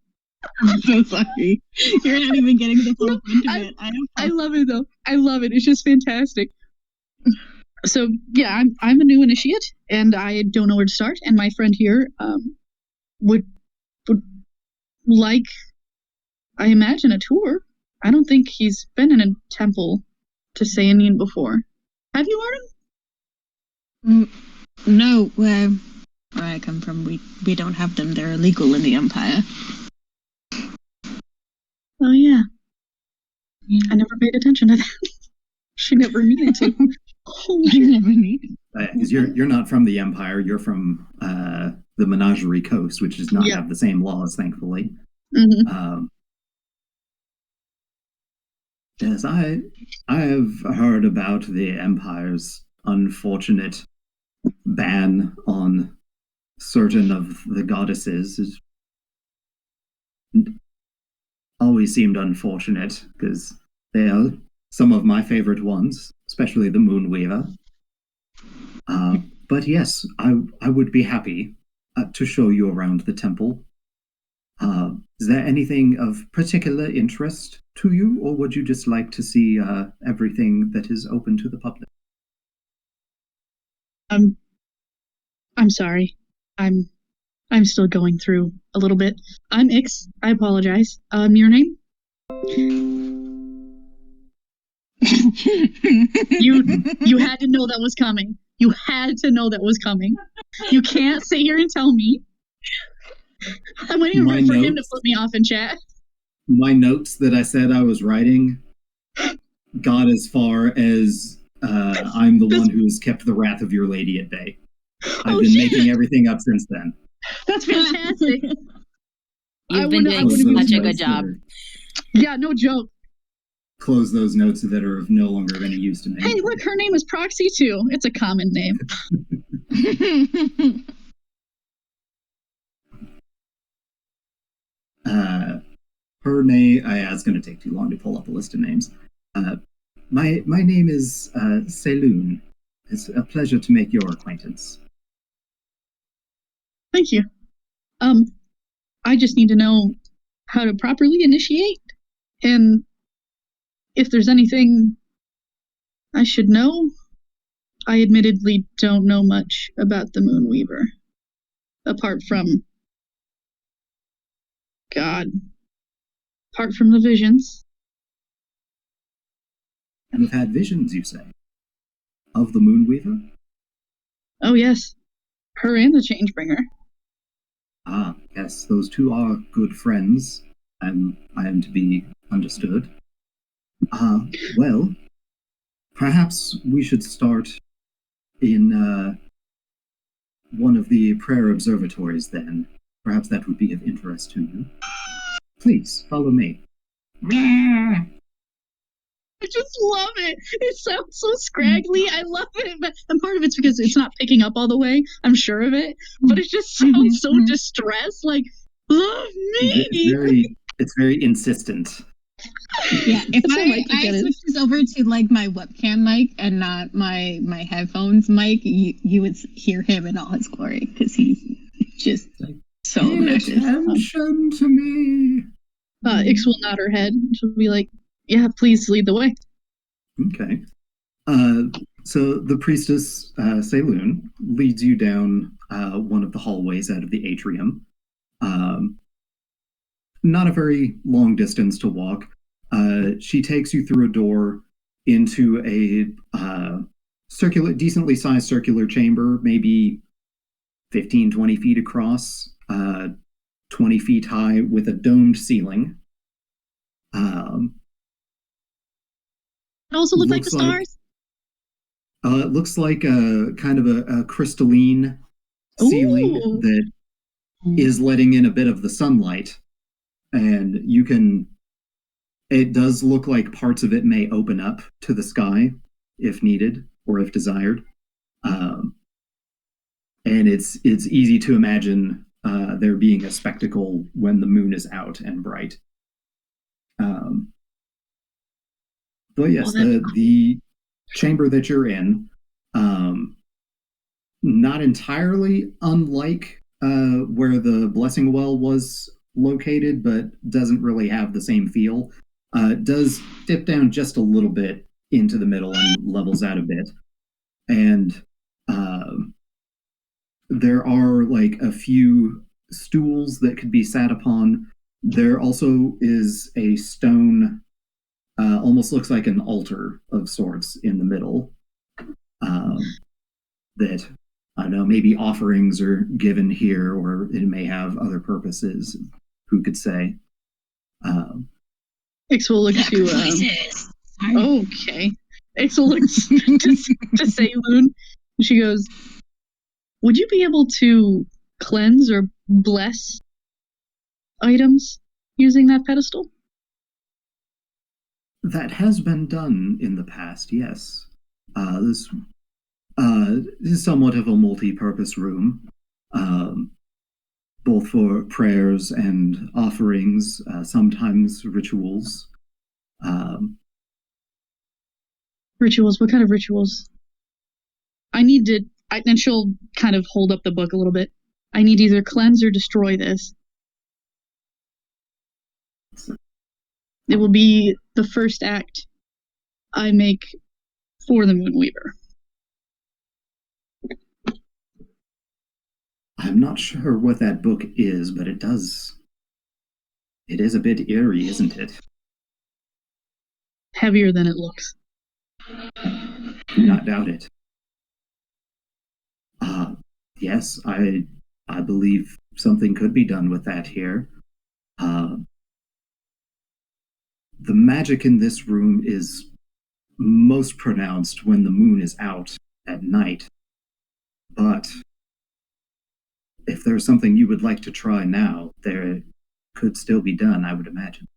S2: I'm so sorry. You're not even getting the full point of it.
S3: I love it though. I love it. It's just fantastic. So yeah, I'm a new initiate, and I don't know where to start. And my friend here would like, I imagine, a tour. I don't think he's been in a temple to Sayanine before. Have you,
S2: Arno? No, where I come from, we don't have them. They're illegal in the Empire.
S3: Oh yeah. I never paid attention to that. She never needed to.
S2: Oh, she never needed.
S1: Because you're not from the Empire. You're from the Menagerie Coast, which does not have the same laws, thankfully.
S3: Mm-hmm.
S1: Yes, I have heard about the Empire's unfortunate ban on certain of the goddesses. It always seemed unfortunate because they are some of my favorite ones, especially the Moonweaver. But yes, I would be happy to show you around the temple. Is there anything of particular interest to you, or would you just like to see everything that is open to the public?
S3: I'm sorry. I'm still going through a little bit. I'm Ix. I apologize. Your name? You had to know that was coming. You had to know that was coming. You can't sit here and tell me. I'm waiting for him to put me off in chat.
S1: My notes that I said I was writing got as far as I'm the one who has kept the wrath of your lady at bay. I've been making everything up since then.
S3: That's fantastic.
S4: You've been doing such a good job.
S3: Yeah, no joke.
S1: Close those notes that are of no longer of any use to me.
S3: Hey, look, her name is Proxy too. It's a common name.
S1: Her name, it's going to take too long to pull up a list of names. My name is Saloon. It's a pleasure to make your acquaintance.
S3: Thank you. I just need to know how to properly initiate, and if there's anything I should know. I admittedly don't know much about the Moonweaver, apart from the visions.
S1: And have had visions, you say, of the Moonweaver?
S3: Oh yes, her and the Changebringer.
S1: Ah, yes, those two are good friends, and I am to be understood. Well, perhaps we should start in one of the prayer observatories then. Perhaps that would be of interest to you. Please, follow me.
S3: I just love it. It sounds so scraggly. I love it. And part of it's because it's not picking up all the way. I'm sure of it. But it just sounds so distressed. Like, love me.
S1: It's very insistent.
S2: Yeah, if I switch this over to like my webcam mic and not my headphones mic, you would hear him in all his glory because he's just so obnoxious.
S1: Attention to me.
S3: Ix will nod her head. She'll be like, "Yeah, please lead the way."
S1: Okay. So the priestess Saloon leads you down one of the hallways out of the atrium. Not a very long distance to walk. She takes you through a door into a decently sized circular chamber, maybe 15, 20 feet across. 20 feet high with a domed ceiling.
S2: It also looks like the
S1: Looks like-
S2: stars.
S1: It looks like a kind of a crystalline ceiling
S2: Ooh.
S1: that is letting in a bit of the sunlight, and it does look like parts of it may open up to the sky if needed or if desired. And it's easy to imagine there being a spectacle when the moon is out and bright. But yes, the chamber that you're in, not entirely unlike where the Blessing Well was located, but doesn't really have the same feel. Does dip down just a little bit into the middle and levels out a bit. And there are like a few stools that could be sat upon. There also is a stone, almost looks like an altar of sorts in the middle. That, I don't know, maybe offerings are given here, or it may have other purposes. Who could say?
S3: Ix will look to. Okay. Ix will look to Saloon. She goes, "Would you be able to cleanse or bless items using that pedestal?"
S1: That has been done in the past, yes. This is somewhat of a multi-purpose room, both for prayers and offerings, sometimes rituals.
S3: Rituals? What kind of rituals? I need to... and she'll kind of hold up the book a little bit. I need to either cleanse or destroy this. It will be the first act I make for the Moonweaver.
S1: I'm not sure what that book is, but it is a bit eerie, isn't it?
S3: Heavier than it looks.
S1: Do not doubt it. Yes, I believe something could be done with that here. The magic in this room is most pronounced when the moon is out at night. But if there's something you would like to try now, there could still be done, I would imagine.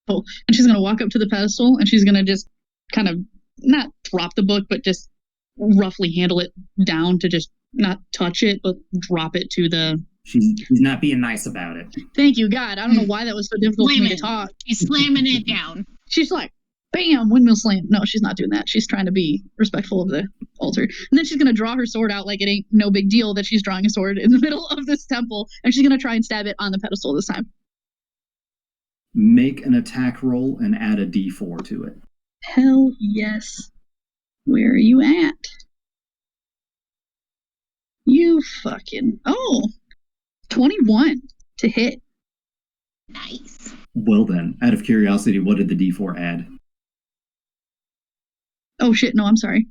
S3: Oh, and she's going to walk up to the pedestal, and she's going to just kind of not drop the book, but just roughly handle it down to just not touch it, but drop it to the...
S1: She's not being nice about it.
S3: Thank you, God. I don't know why that was so difficult for me to talk.
S2: She's slamming it down.
S3: She's like, bam, windmill slam. No, she's not doing that. She's trying to be respectful of the altar. And then she's going to draw her sword out like it ain't no big deal that she's drawing a sword in the middle of this temple. And she's going to try and stab it on the pedestal this time.
S1: Make an attack roll and add a d4 to it.
S3: Hell yes. Where are you at? You fucking... Oh, 21 to hit.
S2: Nice.
S1: Well then, out of curiosity, what did the d4 add?
S3: Oh shit, no, I'm sorry.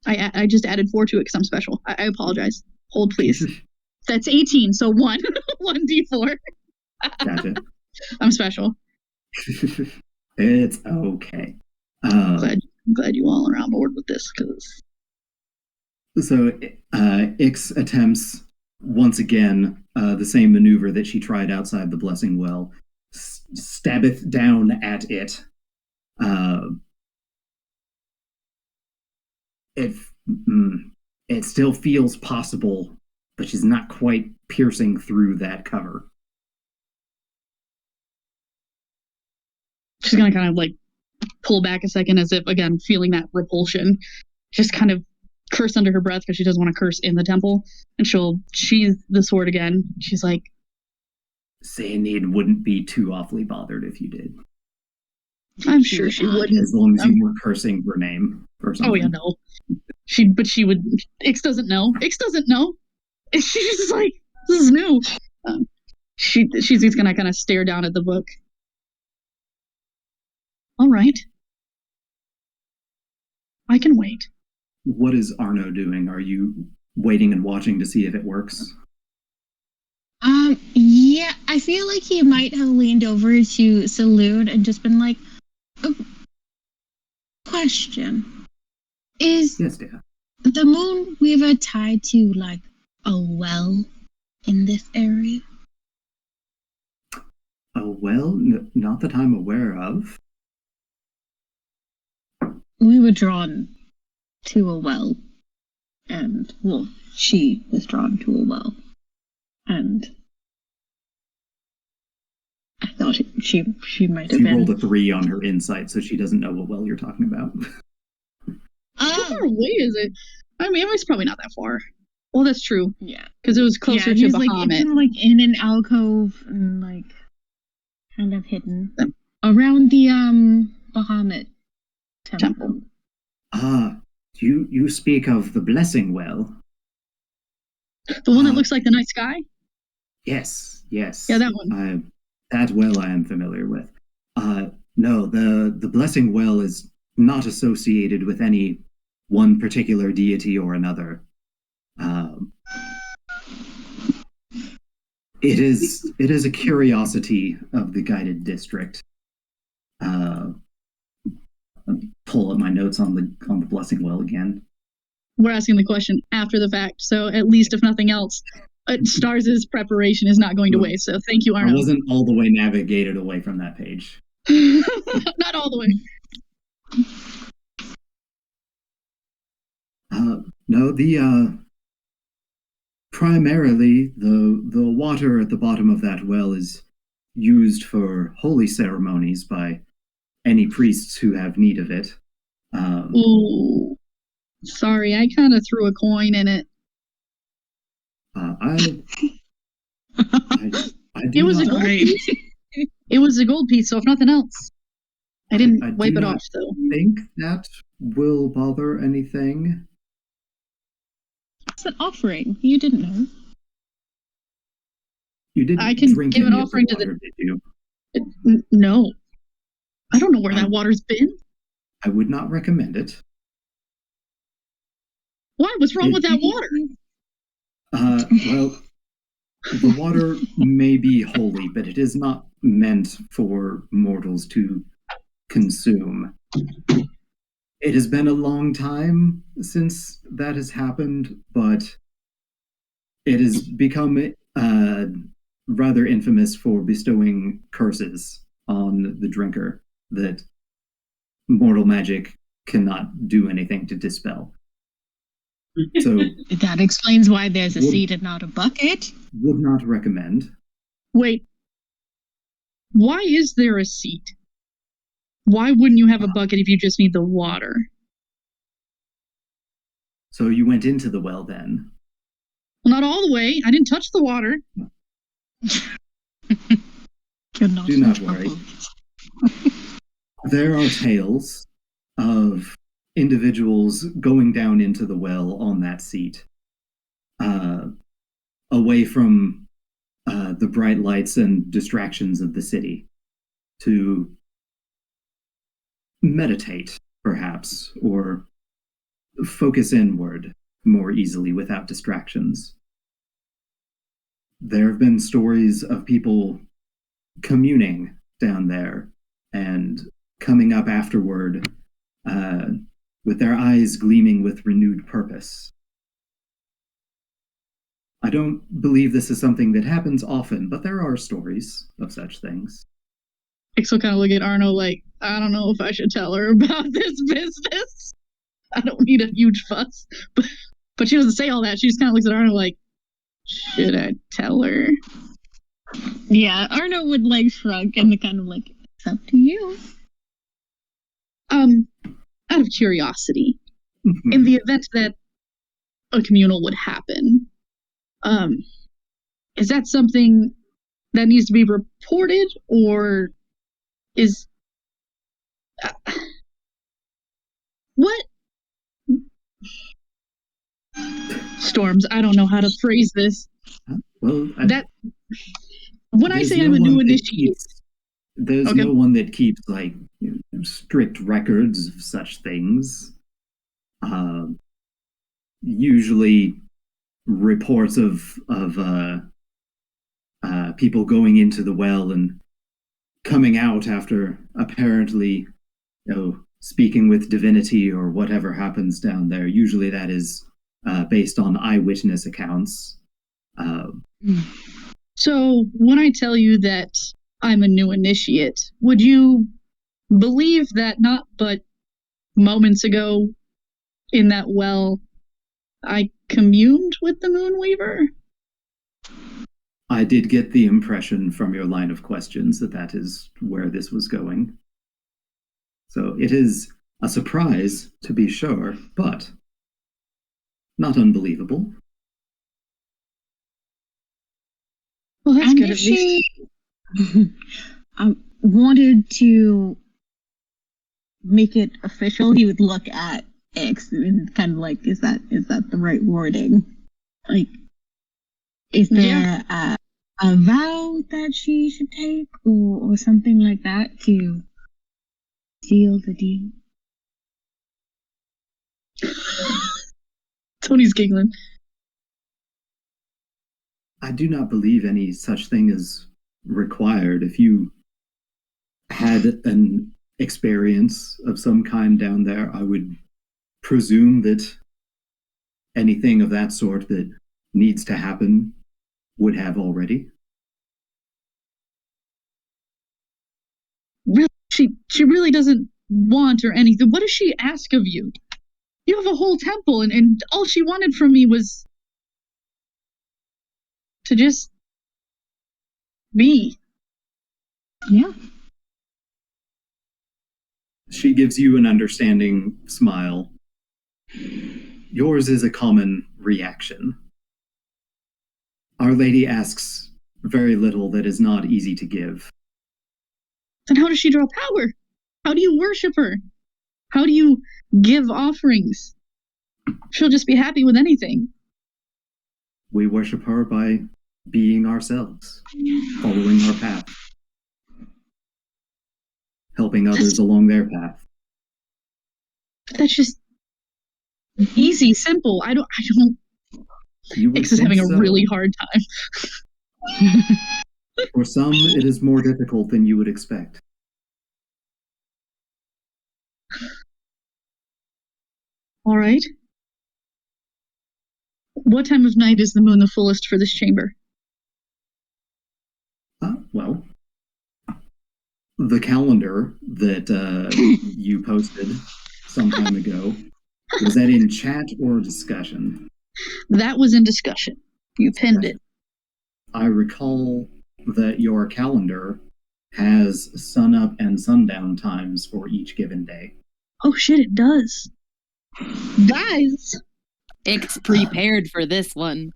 S3: I just added 4 to it because I'm special. I apologize. Hold, please. That's 18, so 1. 1d4.
S1: Gotcha.
S3: I'm special.
S1: It's okay.
S3: I'm glad you all are on board with this, because...
S1: So, Ix attempts, once again, the same maneuver that she tried outside the Blessing Well. Stabbeth down at it. It still feels possible, but she's not quite piercing through that cover.
S3: She's going to kind of like pull back a second as if, again, feeling that repulsion. Just kind of curse under her breath because she doesn't want to curse in the temple. And she'll sheathe the sword again. She's like,
S1: Sayanid wouldn't be too awfully bothered if you did.
S3: I'm sure she wouldn't.
S1: As long as you weren't cursing her name or something.
S3: Oh, yeah, no. But she would... Ix doesn't know. Ix doesn't know. She's just like, this is new. She's just going to kind of stare down at the book. All right. I can wait.
S1: What is Arno doing? Are you waiting and watching to see if it works?
S2: Yeah, I feel like he might have leaned over to Salute and just been like, oh, question. Is
S1: Yes, dear.
S2: the Moon Weaver tied to, like, a well in this area?
S1: Oh, well, not that I'm aware of.
S2: We were drawn to a well, and, well, she was drawn to a well, and I thought she might have
S1: She
S2: been.
S1: rolled a 3 on her insight, so she doesn't know what well you're talking about.
S3: How far away is it? I mean, it's probably not that far. Well, that's true.
S2: Yeah,
S3: because it was closer to Bahamut.
S2: It's in an alcove and like kind of hidden around the Bahamut temple.
S1: Ah, you speak of the Blessing Well.
S3: The one that looks like the night sky?
S1: Yes.
S3: Yeah, that one.
S1: That well I am familiar with. No, the Blessing Well is not associated with any one particular deity or another. It is a curiosity of the guided district. Pull up my notes on the Blessing Well again.
S3: We're asking the question after the fact, so at least if nothing else, Stars' preparation is not going to waste. So thank you, Arno.
S1: I wasn't all the way navigated away from that page.
S3: Not all the way.
S1: No, primarily the water at the bottom of that well is used for holy ceremonies by any priests who have need of it.
S3: Ooh, sorry, I kind of threw a coin in it. It was a gold piece. It was a gold piece, so if nothing else, I didn't wipe it off. Though
S1: I think that will bother anything.
S2: It's an offering. You didn't know.
S1: You didn't.
S3: I can
S1: drink
S3: give an
S1: any
S3: offering
S1: of the water,
S3: to
S1: did
S3: you? No, I don't know where that water's been.
S1: I would not recommend it.
S3: Why? What's wrong with that water?
S1: Well, the water may be holy, but it is not meant for mortals to consume. It has been a long time since that has happened, but it has become rather infamous for bestowing curses on the drinker that mortal magic cannot do anything to dispel. So
S2: that explains why there's a seat and not a bucket.
S1: Would not recommend.
S3: Wait, why is there a seat? Why wouldn't you have a bucket if you just need the water?
S1: So you went into the well then?
S3: Well, not all the way. I didn't touch the water.
S2: You're not
S1: Do not worry. There are tales of individuals going down into the well on that seat, away from the bright lights and distractions of the city, to meditate, perhaps, or focus inward more easily without distractions. There have been stories of people communing down there and coming up afterward with their eyes gleaming with renewed purpose. I don't believe this is something that happens often, but there are stories of such things.
S3: Ixel kind of look at Arno like, I don't know if I should tell her about this business. I don't need a huge fuss. But she doesn't say all that. She just kind of looks at Arno like, should I tell her?
S2: Yeah, Arno would like shrug and kind of like, it's up to you.
S3: Out of curiosity, in the event that a communal would happen, is that something that needs to be reported, or is what? Storms, I don't know how to phrase this.
S1: Well,
S3: that when I say I'm a new initiate,
S1: there's
S3: okay.
S1: No one that keeps like strict records of such things. Usually, reports of people going into the well and coming out after apparently, speaking with divinity or whatever happens down there. Usually that is based on eyewitness accounts.
S3: So when I tell you that I'm a new initiate, would you believe that not but moments ago in that well, I communed with the Moonweaver?
S1: I did get the impression from your line of questions that that is where this was going. So it is a surprise, to be sure, but not unbelievable.
S3: Well, that's
S2: And
S3: good
S2: if
S3: at least.
S2: she wanted to make it official, he would look at X and kind of like, is that the right wording? Like, is there a vow that she should take or something like that to seal the deal?
S3: Tony's giggling.
S1: I do not believe any such thing is required. If you had an experience of some kind down there, I would presume that anything of that sort that needs to happen would have already.
S3: Really, she really doesn't want or anything. What does she ask of you? You have a whole temple, and all she wanted from me was to just be.
S2: Yeah.
S1: She gives you an understanding smile. Yours is a common reaction. Our Lady asks very little that is not easy to give.
S3: Then how does she draw power? How do you worship her? How do you give offerings? She'll just be happy with anything.
S1: We worship her by being ourselves, following our path, helping others along their path.
S3: That's just easy, simple. I don't. X is having a really hard time.
S1: For some, it is more difficult than you would expect.
S3: All right. What time of night is the moon the fullest for this chamber?
S1: Well, the calendar that you posted some time ago, was that in chat or discussion?
S3: That was in discussion. You pinned it.
S1: I recall that your calendar has sun-up and sundown times for each given day.
S3: Oh shit, it does. Guys!
S4: X prepared for this one.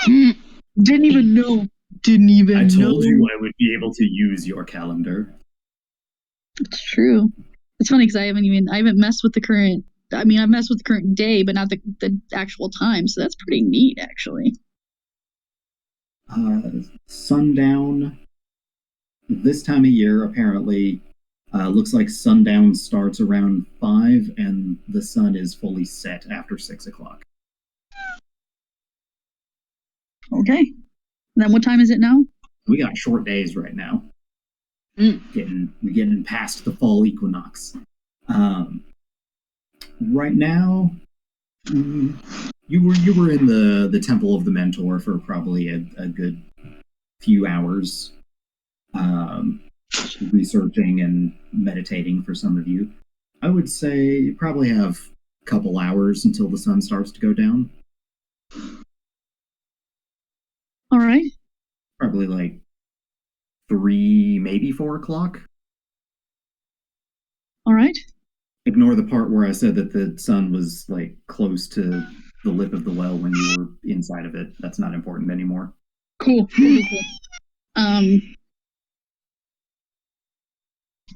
S3: Didn't even know.
S1: I told you I would be able to use your calendar.
S3: It's true. It's funny because I haven't messed with the current. I mean, I've messed with the current day, but not the actual time. So that's pretty neat, actually.
S1: Sundown. This time of year, apparently, looks like sundown starts around 5, and the sun is fully set after 6 o'clock.
S3: Okay. Then what time is it now?
S1: We got short days right now. Getting past the fall equinox. Right now, you were in the Temple of the Mentor for probably a good few hours, researching and meditating for some of you. I would say you probably have a couple hours until the sun starts to go down.
S3: All right.
S1: Probably like 3, maybe 4 o'clock.
S3: All right.
S1: Ignore the part where I said that the sun was like close to the lip of the well when you were inside of it. That's not important anymore.
S3: Cool.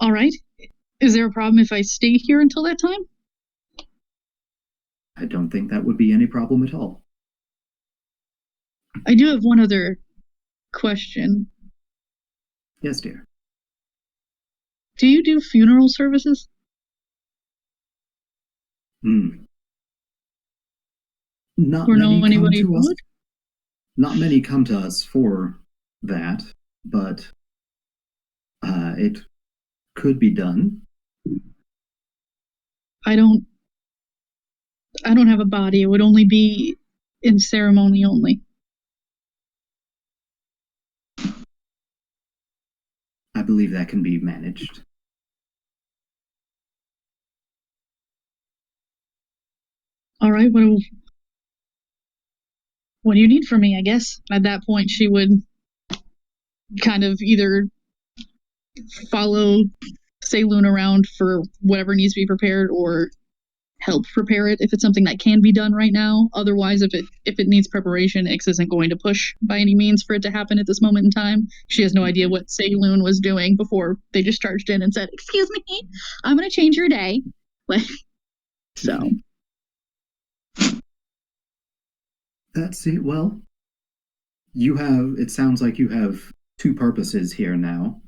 S3: All right. Is there a problem if I stay here until that time?
S1: I don't think that would be any problem at all.
S3: I do have one other question.
S1: Yes, dear.
S3: Do you do funeral services?
S1: Not
S3: or
S1: many
S3: know anybody
S1: come to
S3: who
S1: us.
S3: would?
S1: Not many come to us for that, but it could be done.
S3: I don't have a body. It would only be in ceremony only.
S1: I believe that can be managed.
S3: All right, what do you need from me, I guess? At that point, she would kind of either follow Saloon around for whatever needs to be prepared or help prepare it if it's something that can be done right now. Otherwise, if it needs preparation, Ix isn't going to push by any means for it to happen at this moment in time. She has no idea what Saloon was doing before they just charged in and said, "Excuse me, I'm going to change your day." So...
S1: That's it. Well, it sounds like you have two purposes here now.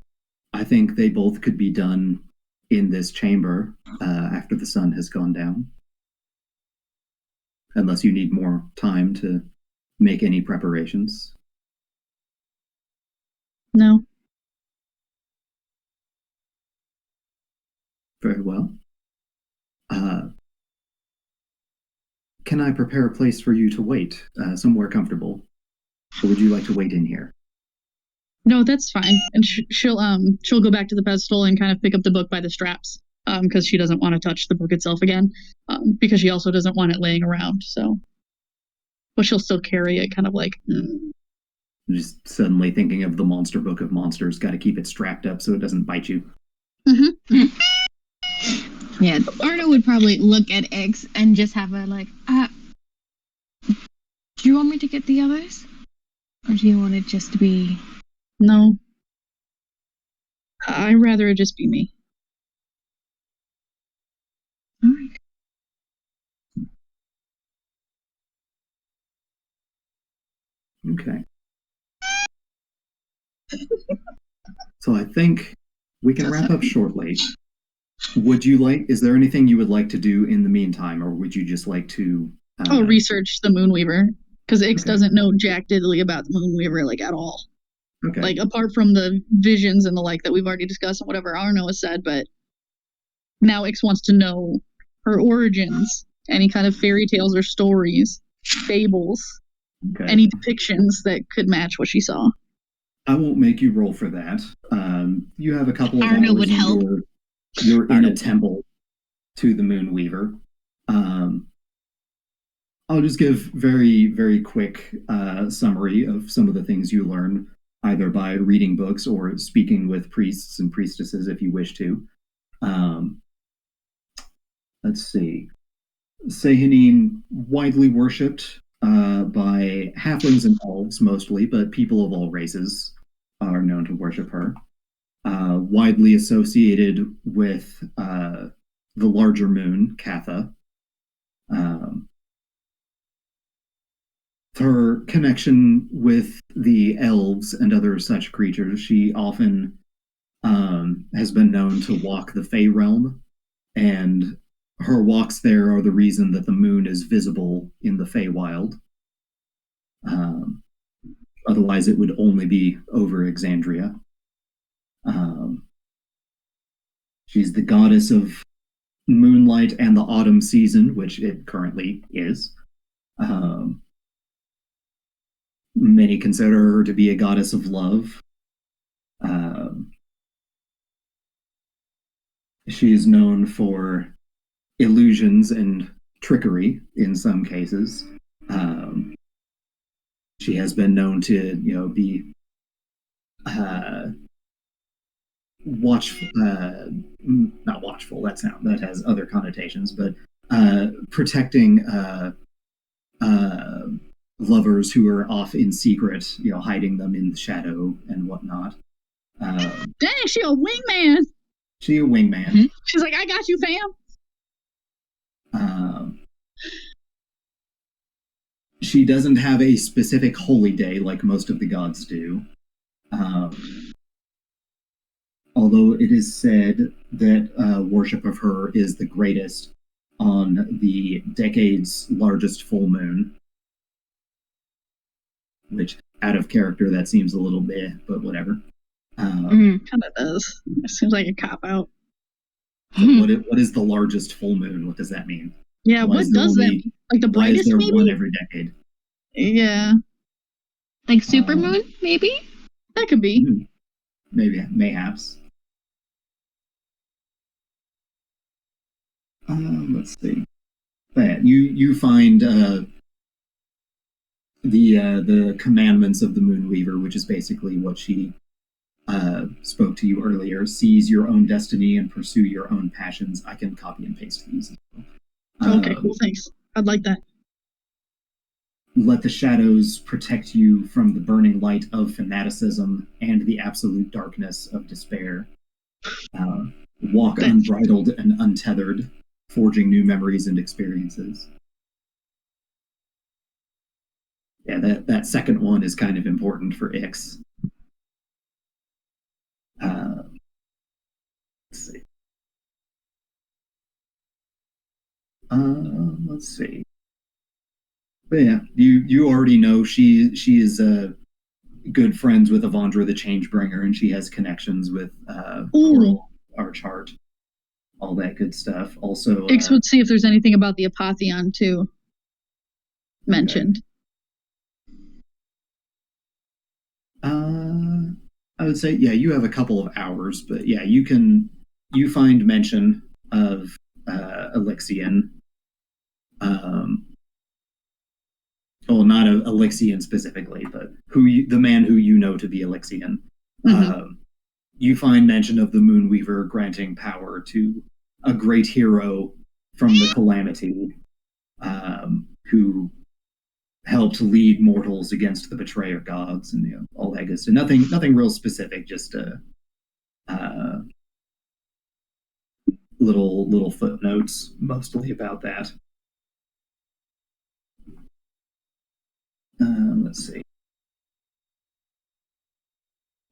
S1: I think they both could be done in this chamber after the sun has gone down. Unless you need more time to make any preparations.
S3: No.
S1: Very well. Can I prepare a place for you to wait, somewhere comfortable? Or would you like to wait in here?
S3: No, that's fine. And she'll go back to the pedestal and kind of pick up the book by the straps, because she doesn't want to touch the book itself again, because she also doesn't want it laying around. So, but she'll still carry it, kind of like.
S1: Just suddenly thinking of the Monster Book of Monsters. Got to keep it strapped up so it doesn't bite you.
S2: Mm-hmm. Yeah, Arno would probably look at X and just have a do you want me to get the others? Or do you want it just to be...
S3: No. I'd rather it just be me.
S2: Alright.
S1: Okay. So I think we can wrap up shortly. Is there anything you would like to do in the meantime, or would you just like to...
S3: research the Moonweaver, because Ix doesn't know jack diddly about the Moonweaver, at all.
S1: Okay.
S3: Apart from the visions and the that we've already discussed and whatever Arno has said, but now Ix wants to know her origins, any kind of fairy tales or stories, fables, any depictions that could match what she saw.
S1: I won't make you roll for that. You have a couple of
S2: Arno
S1: hours
S2: would help.
S1: You're in a temple to the Moonweaver. I'll just give very, very quick summary of some of the things you learn, either by reading books or speaking with priests and priestesses if you wish to. Let's see. Sehanine, widely worshipped by halflings and elves mostly, but people of all races are known to worship her. Widely associated with the larger moon, Katha. Her connection with the elves and other such creatures, she often has been known to walk the Fey realm, and her walks there are the reason that the moon is visible in the Feywild. Otherwise, it would only be over Exandria. She's the goddess of moonlight and the autumn season, which it currently is. Many consider her to be a goddess of love. She is known for illusions and trickery in some cases. She has been known to, be not watchful. That has other connotations, but protecting lovers who are off in secret, hiding them in the shadow and whatnot.
S3: Dang, she a wingman.
S1: She a wingman.
S3: Mm-hmm. She's like, I got you, fam.
S1: She doesn't have a specific holy day like most of the gods do. Although it is said that worship of her is the greatest on the decade's largest full moon. which out of character that seems a little bit, but whatever.
S3: Kind of does. It seems like a cop out.
S1: So what is the largest full moon? What does that mean?
S3: Yeah, what does that mean? Like the
S1: why is
S3: brightest,
S1: there
S3: maybe?
S1: one every decade?
S3: Yeah.
S2: Like supermoon, maybe?
S3: That could be.
S1: Maybe, mayhaps. Let's see. But you find the commandments of the Moonweaver, which is basically what she spoke to you earlier. Seize your own destiny and pursue your own passions. I can copy and paste these.
S3: Okay, cool. Thanks. I'd like that.
S1: Let the shadows protect you from the burning light of fanaticism and the absolute darkness of despair. Walk unbridled and untethered, forging new memories and experiences. Yeah, that second one is kind of important for Ix. Let's see. Let's see. But yeah, you already know she is good friends with Avandra the Changebringer, and she has connections with Coral Archheart, all that good stuff. Also,
S3: Ix would see if there's anything about the Apotheon too mentioned.
S1: I would say, yeah, you have a couple of hours, but yeah, you find mention of Elixian. Well, not Elixian specifically, but the man who you know to be Elixian. You find mention of the Moonweaver granting power to a great hero from the Calamity, who helped lead mortals against the betrayer gods and all that good stuff. Nothing real specific, just little footnotes mostly about that. Let's see.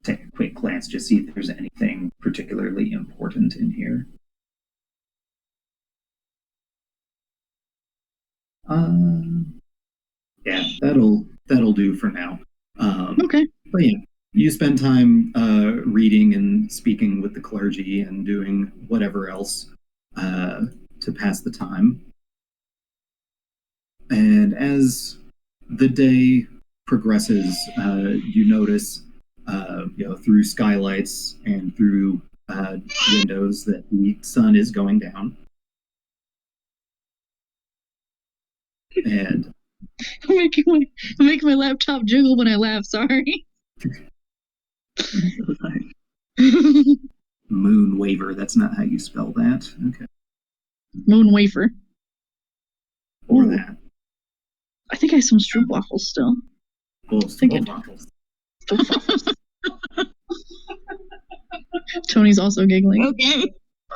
S1: Take a quick glance, just see if there's anything particularly important in here. Yeah, that'll do for now.
S3: Okay.
S1: But yeah, you spend time reading and speaking with the clergy and doing whatever else to pass the time. And as the day progresses, you notice, through skylights and through windows that the sun is going down. And
S3: I'm making my laptop jiggle when I laugh. Sorry.
S1: Moon waver. That's not how you spell that. Okay.
S3: Moon wafer.
S1: Or that.
S3: I think I have some stroopwafels still.
S1: Well, stroopwafels.
S3: Tony's also giggling.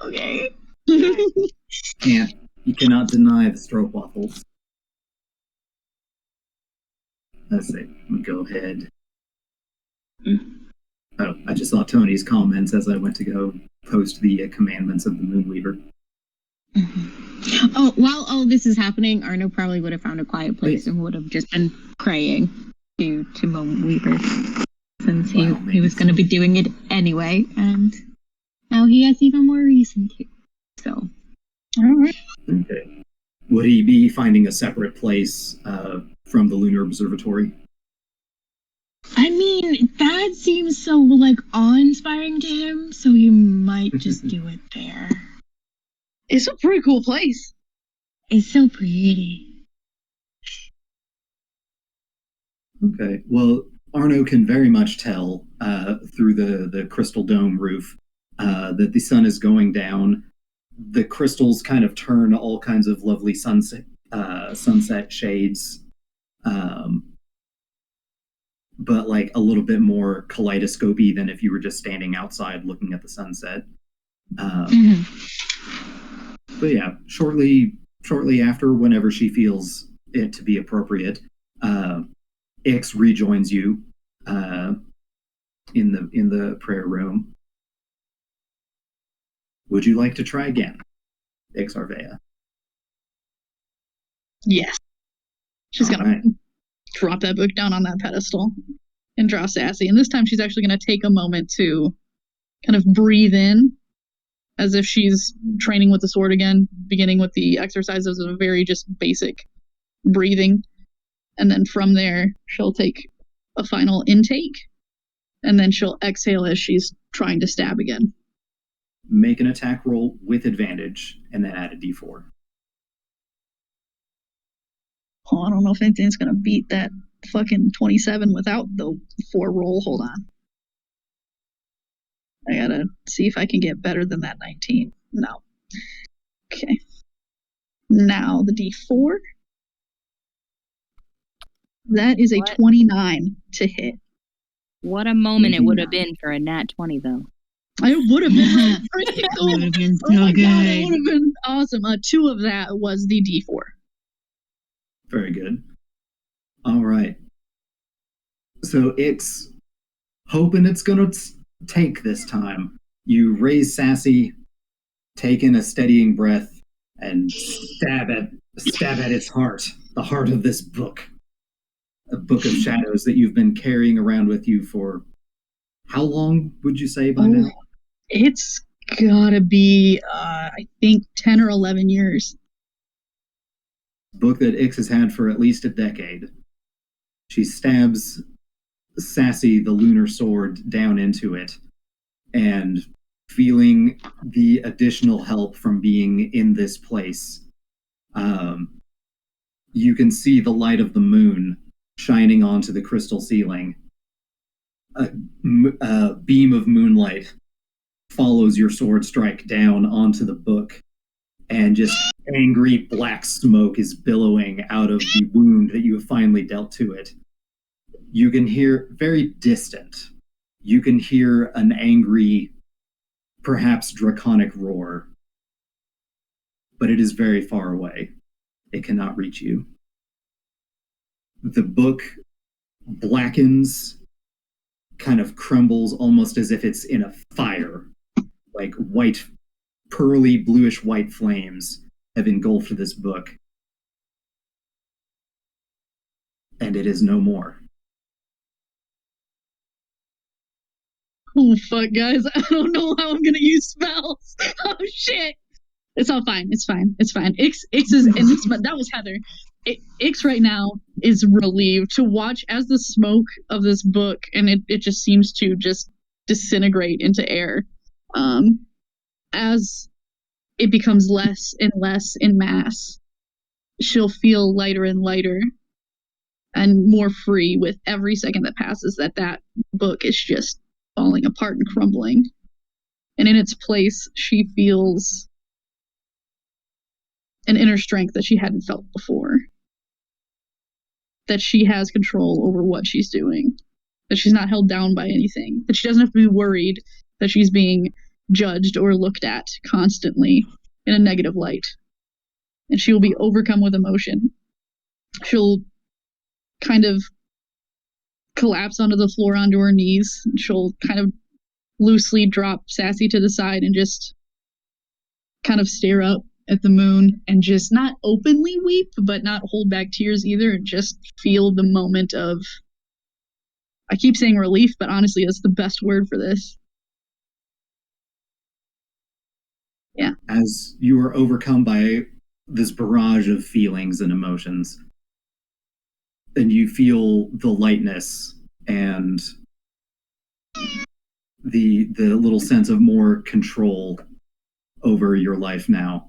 S2: Okay.
S1: You cannot deny the stroopwafels. Let's see. Go ahead. Oh, I just saw Tony's comments as I went to go post the commandments of the Moonweaver.
S2: Oh, while all this is happening, Arno probably would have found a quiet place and would have just been praying to Moonweaver, since he was going to be doing it anyway, and now he has even more reason to. So,
S3: all right.
S1: Okay. Would he be finding a separate place from the Lunar Observatory?
S2: I mean, that seems so awe-inspiring to him, so he might just do it there.
S3: It's a pretty cool place.
S2: It's so pretty.
S1: Okay. Well, Arno can very much tell through the crystal dome roof that the sun is going down. The crystals kind of turn all kinds of lovely sunset shades, but a little bit more kaleidoscopy than if you were just standing outside looking at the sunset. But yeah, shortly after, whenever she feels it to be appropriate, Ix rejoins you in the prayer room. Would you like to try again, Ix Arvea?
S3: Yes. She's gonna drop that book down on that pedestal and draw Sassy. And this time she's actually going to take a moment to kind of breathe in as if she's training with the sword again, beginning with the exercises of a very just basic breathing. And then from there, she'll take a final intake, and then she'll exhale as she's trying to stab again.
S1: Make an attack roll with advantage, and then add a d4.
S3: Oh, I don't know if anything's going to beat that fucking 27 without the 4 roll. Hold on. I gotta see if I can get better than that 19. No. Okay. Now the d4. That is a 29 to hit.
S4: What a moment it would have been for a nat 20, though.
S3: It would have been pretty cool.
S2: It would have been
S3: Oh my
S2: so
S3: god, it
S2: good.
S3: would have been awesome. 2 of that was the d4.
S1: Very good. All right. So it's hoping it's going to take this time. You raise Sassy, take in a steadying breath, and stab at its heart, the heart of this book. A book of shadows that you've been carrying around with you for how long would you say by now?
S3: It's gotta be, I think, 10 or 11 years.
S1: Book that Ix has had for at least a decade. She stabs Sassy, the lunar sword, down into it, and feeling the additional help from being in this place, you can see the light of the moon shining onto the crystal ceiling. A beam of moonlight follows your sword strike down onto the book, and just angry black smoke is billowing out of the wound that you have finally dealt to it. You can hear, very distant, you can hear an angry, perhaps draconic roar, but it is very far away. It cannot reach you. The book blackens, kind of crumbles, almost as if it's in a fire. Like white, pearly, bluish white flames have engulfed this book. And it is no more.
S3: Oh, fuck, guys. I don't know how I'm gonna use spells. Oh, shit. It's all fine. It's fine. It's fine. Ix is, and this, but that was Heather. Ix right now is relieved to watch as the smoke of this book, and it just seems to just disintegrate into air. As it becomes less and less in mass, she'll feel lighter and lighter and more free with every second that passes, that book is just falling apart and crumbling. And in its place, she feels an inner strength that she hadn't felt before. That she has control over what she's doing. That she's not held down by anything. That she doesn't have to be worried that she's being judged or looked at constantly in a negative light. And she will be overcome with emotion. She'll kind of collapse onto the floor onto her knees. And she'll kind of loosely drop Sassy to the side and just kind of stare up at the moon and just not openly weep, but not hold back tears either, and just feel the moment of, I keep saying relief, but honestly, that's the best word for this. Yeah.
S1: As you are overcome by this barrage of feelings and emotions, and you feel the lightness and the little sense of more control over your life now.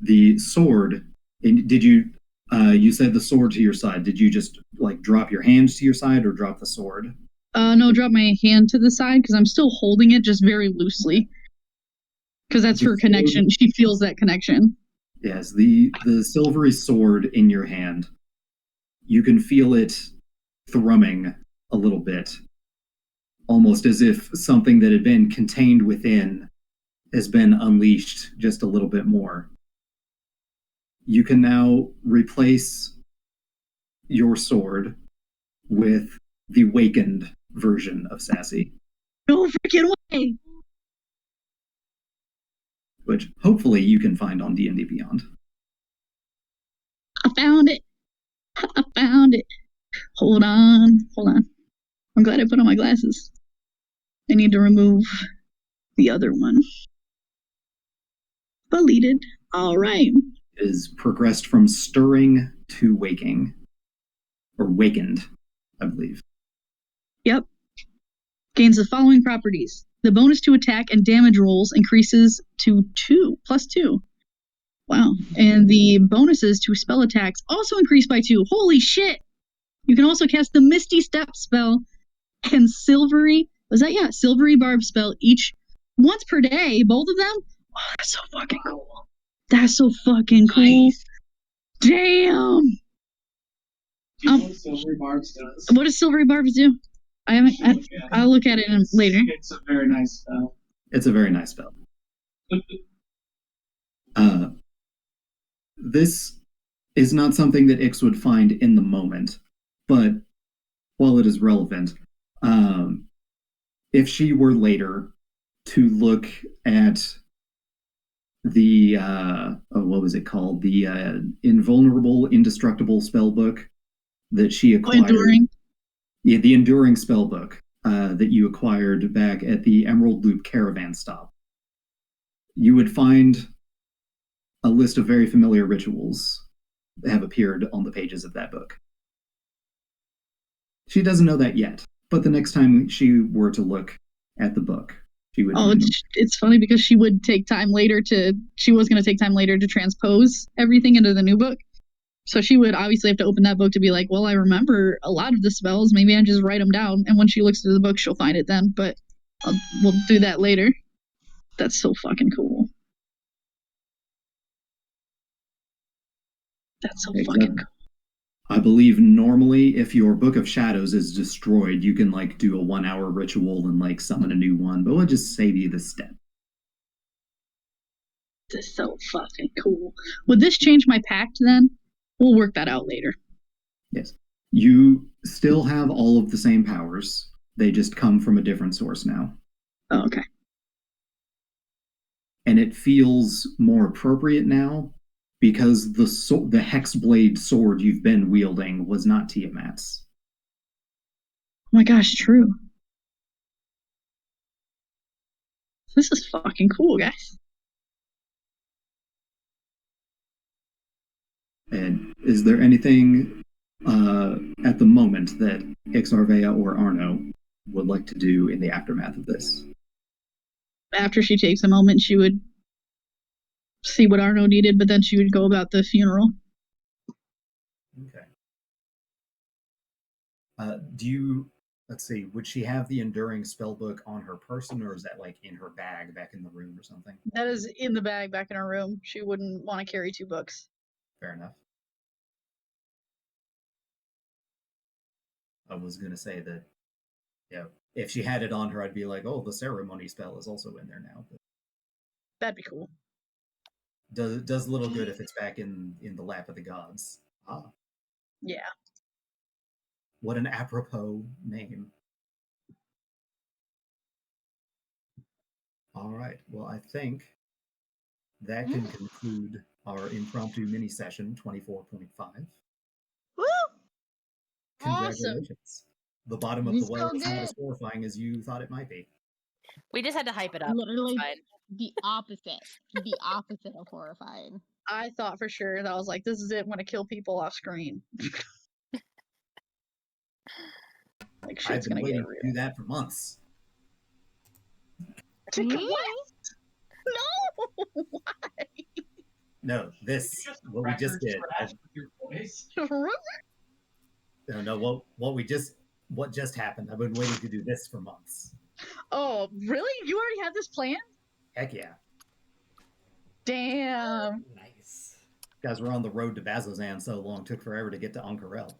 S1: The sword, did you, you said the sword to your side, did you just like drop your hands to your side or drop the sword?
S3: No, drop my hand to the side because I'm still holding it just very loosely. Because that's her connection. She feels that connection.
S1: Yes, the silvery sword in your hand. You can feel it thrumming a little bit. Almost as if something that had been contained within has been unleashed just a little bit more. You can now replace your sword with the wakened version of Sassy.
S3: No freaking way!
S1: Which hopefully you can find on D&D Beyond.
S3: I found it. I found it. Hold on. I'm glad I put on my glasses. I need to remove the other one. Deleted. All right.
S1: Is progressed from stirring to waking. Or wakened, I believe.
S3: Yep. Gains the following properties. The bonus to attack and damage rolls increases to +2. Wow. And the bonuses to spell attacks also increase by 2. Holy shit! You can also cast the Misty Step spell and Silvery Barb spell each once per day, both of them? Oh, that's so fucking cool. That's so fucking cool. Nice. Damn! What does Silvery Barbs does? What does Silvery Barbs do? I'll look at it later.
S5: It's a very nice spell.
S1: It's a very nice spell. This is not something that Ix would find in the moment, but while it is relevant, if she were later to look at the what was it called? The Invulnerable, Indestructible spellbook that she acquired.
S3: Enduring.
S1: Yeah, the Enduring spellbook that you acquired back at the Emerald Loop Caravan Stop. You would find a list of very familiar rituals that have appeared on the pages of that book. She doesn't know that yet, but the next time she were to look at the book, she would.
S3: Oh, it's funny because she was going to take time later to transpose everything into the new book. So she would obviously have to open that book to be like, well, I remember a lot of the spells. Maybe I just write them down. And when she looks through the book, she'll find it then. But we'll do that later. That's so fucking cool. That's so fucking cool.
S1: I believe normally if your Book of Shadows is destroyed, you can like do a 1-hour ritual and like summon a new one, but we'll just save you the step.
S3: This is so fucking cool. Would this change my pact then? We'll work that out later.
S1: Yes. You still have all of the same powers. They just come from a different source now.
S3: Oh, okay.
S1: And it feels more appropriate now because the Hexblade sword you've been wielding was not Tiamat's.
S3: Oh my gosh, true. This is fucking cool, guys.
S1: And is there anything at the moment that Ixarvea or Arno would like to do in the aftermath of this?
S3: After she takes a moment, she would see what Arno needed, but then she would go about the funeral.
S1: Okay. Let's see, would she have the Enduring spellbook on her person, or is that like in her bag back in the room or something?
S3: That is in the bag back in her room. She wouldn't want to carry 2 books.
S1: Fair enough. I was going to say that, yeah, if she had it on her, I'd be like, oh, the ceremony spell is also in there now. But
S3: that'd be cool.
S1: Does little good if it's back in the lap of the gods. Ah.
S3: Yeah.
S1: What an apropos name. All right. Well, I think that can conclude our impromptu mini session 24.5.
S2: Woo!
S1: Congratulations. Awesome. The bottom of the well is
S2: so
S1: not as horrifying as you thought it might be.
S4: We just had to hype it up.
S2: Literally the opposite. The opposite of horrifying.
S3: I thought for sure that I was like, this is it. I'm going to kill people off screen. Like, shit's
S1: I've been waiting to do that for months.
S3: What? No! Why?
S1: No, what we just did. No, what just happened. I've been waiting to do this for months.
S3: Oh, really? You already had this planned?
S1: Heck yeah.
S3: Damn.
S5: Nice.
S1: Guys, we're on the road to Bazzoxan so long, took forever to get to Uncarel.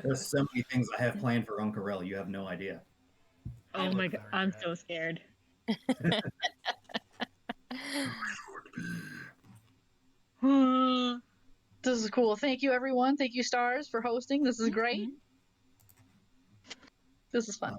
S1: There's so many things I have planned for Uncarel, you have no idea.
S2: Oh my god, I'm so scared.
S3: This is cool. Thank you, everyone. Thank you, Stars, for hosting. This is great. This is fun.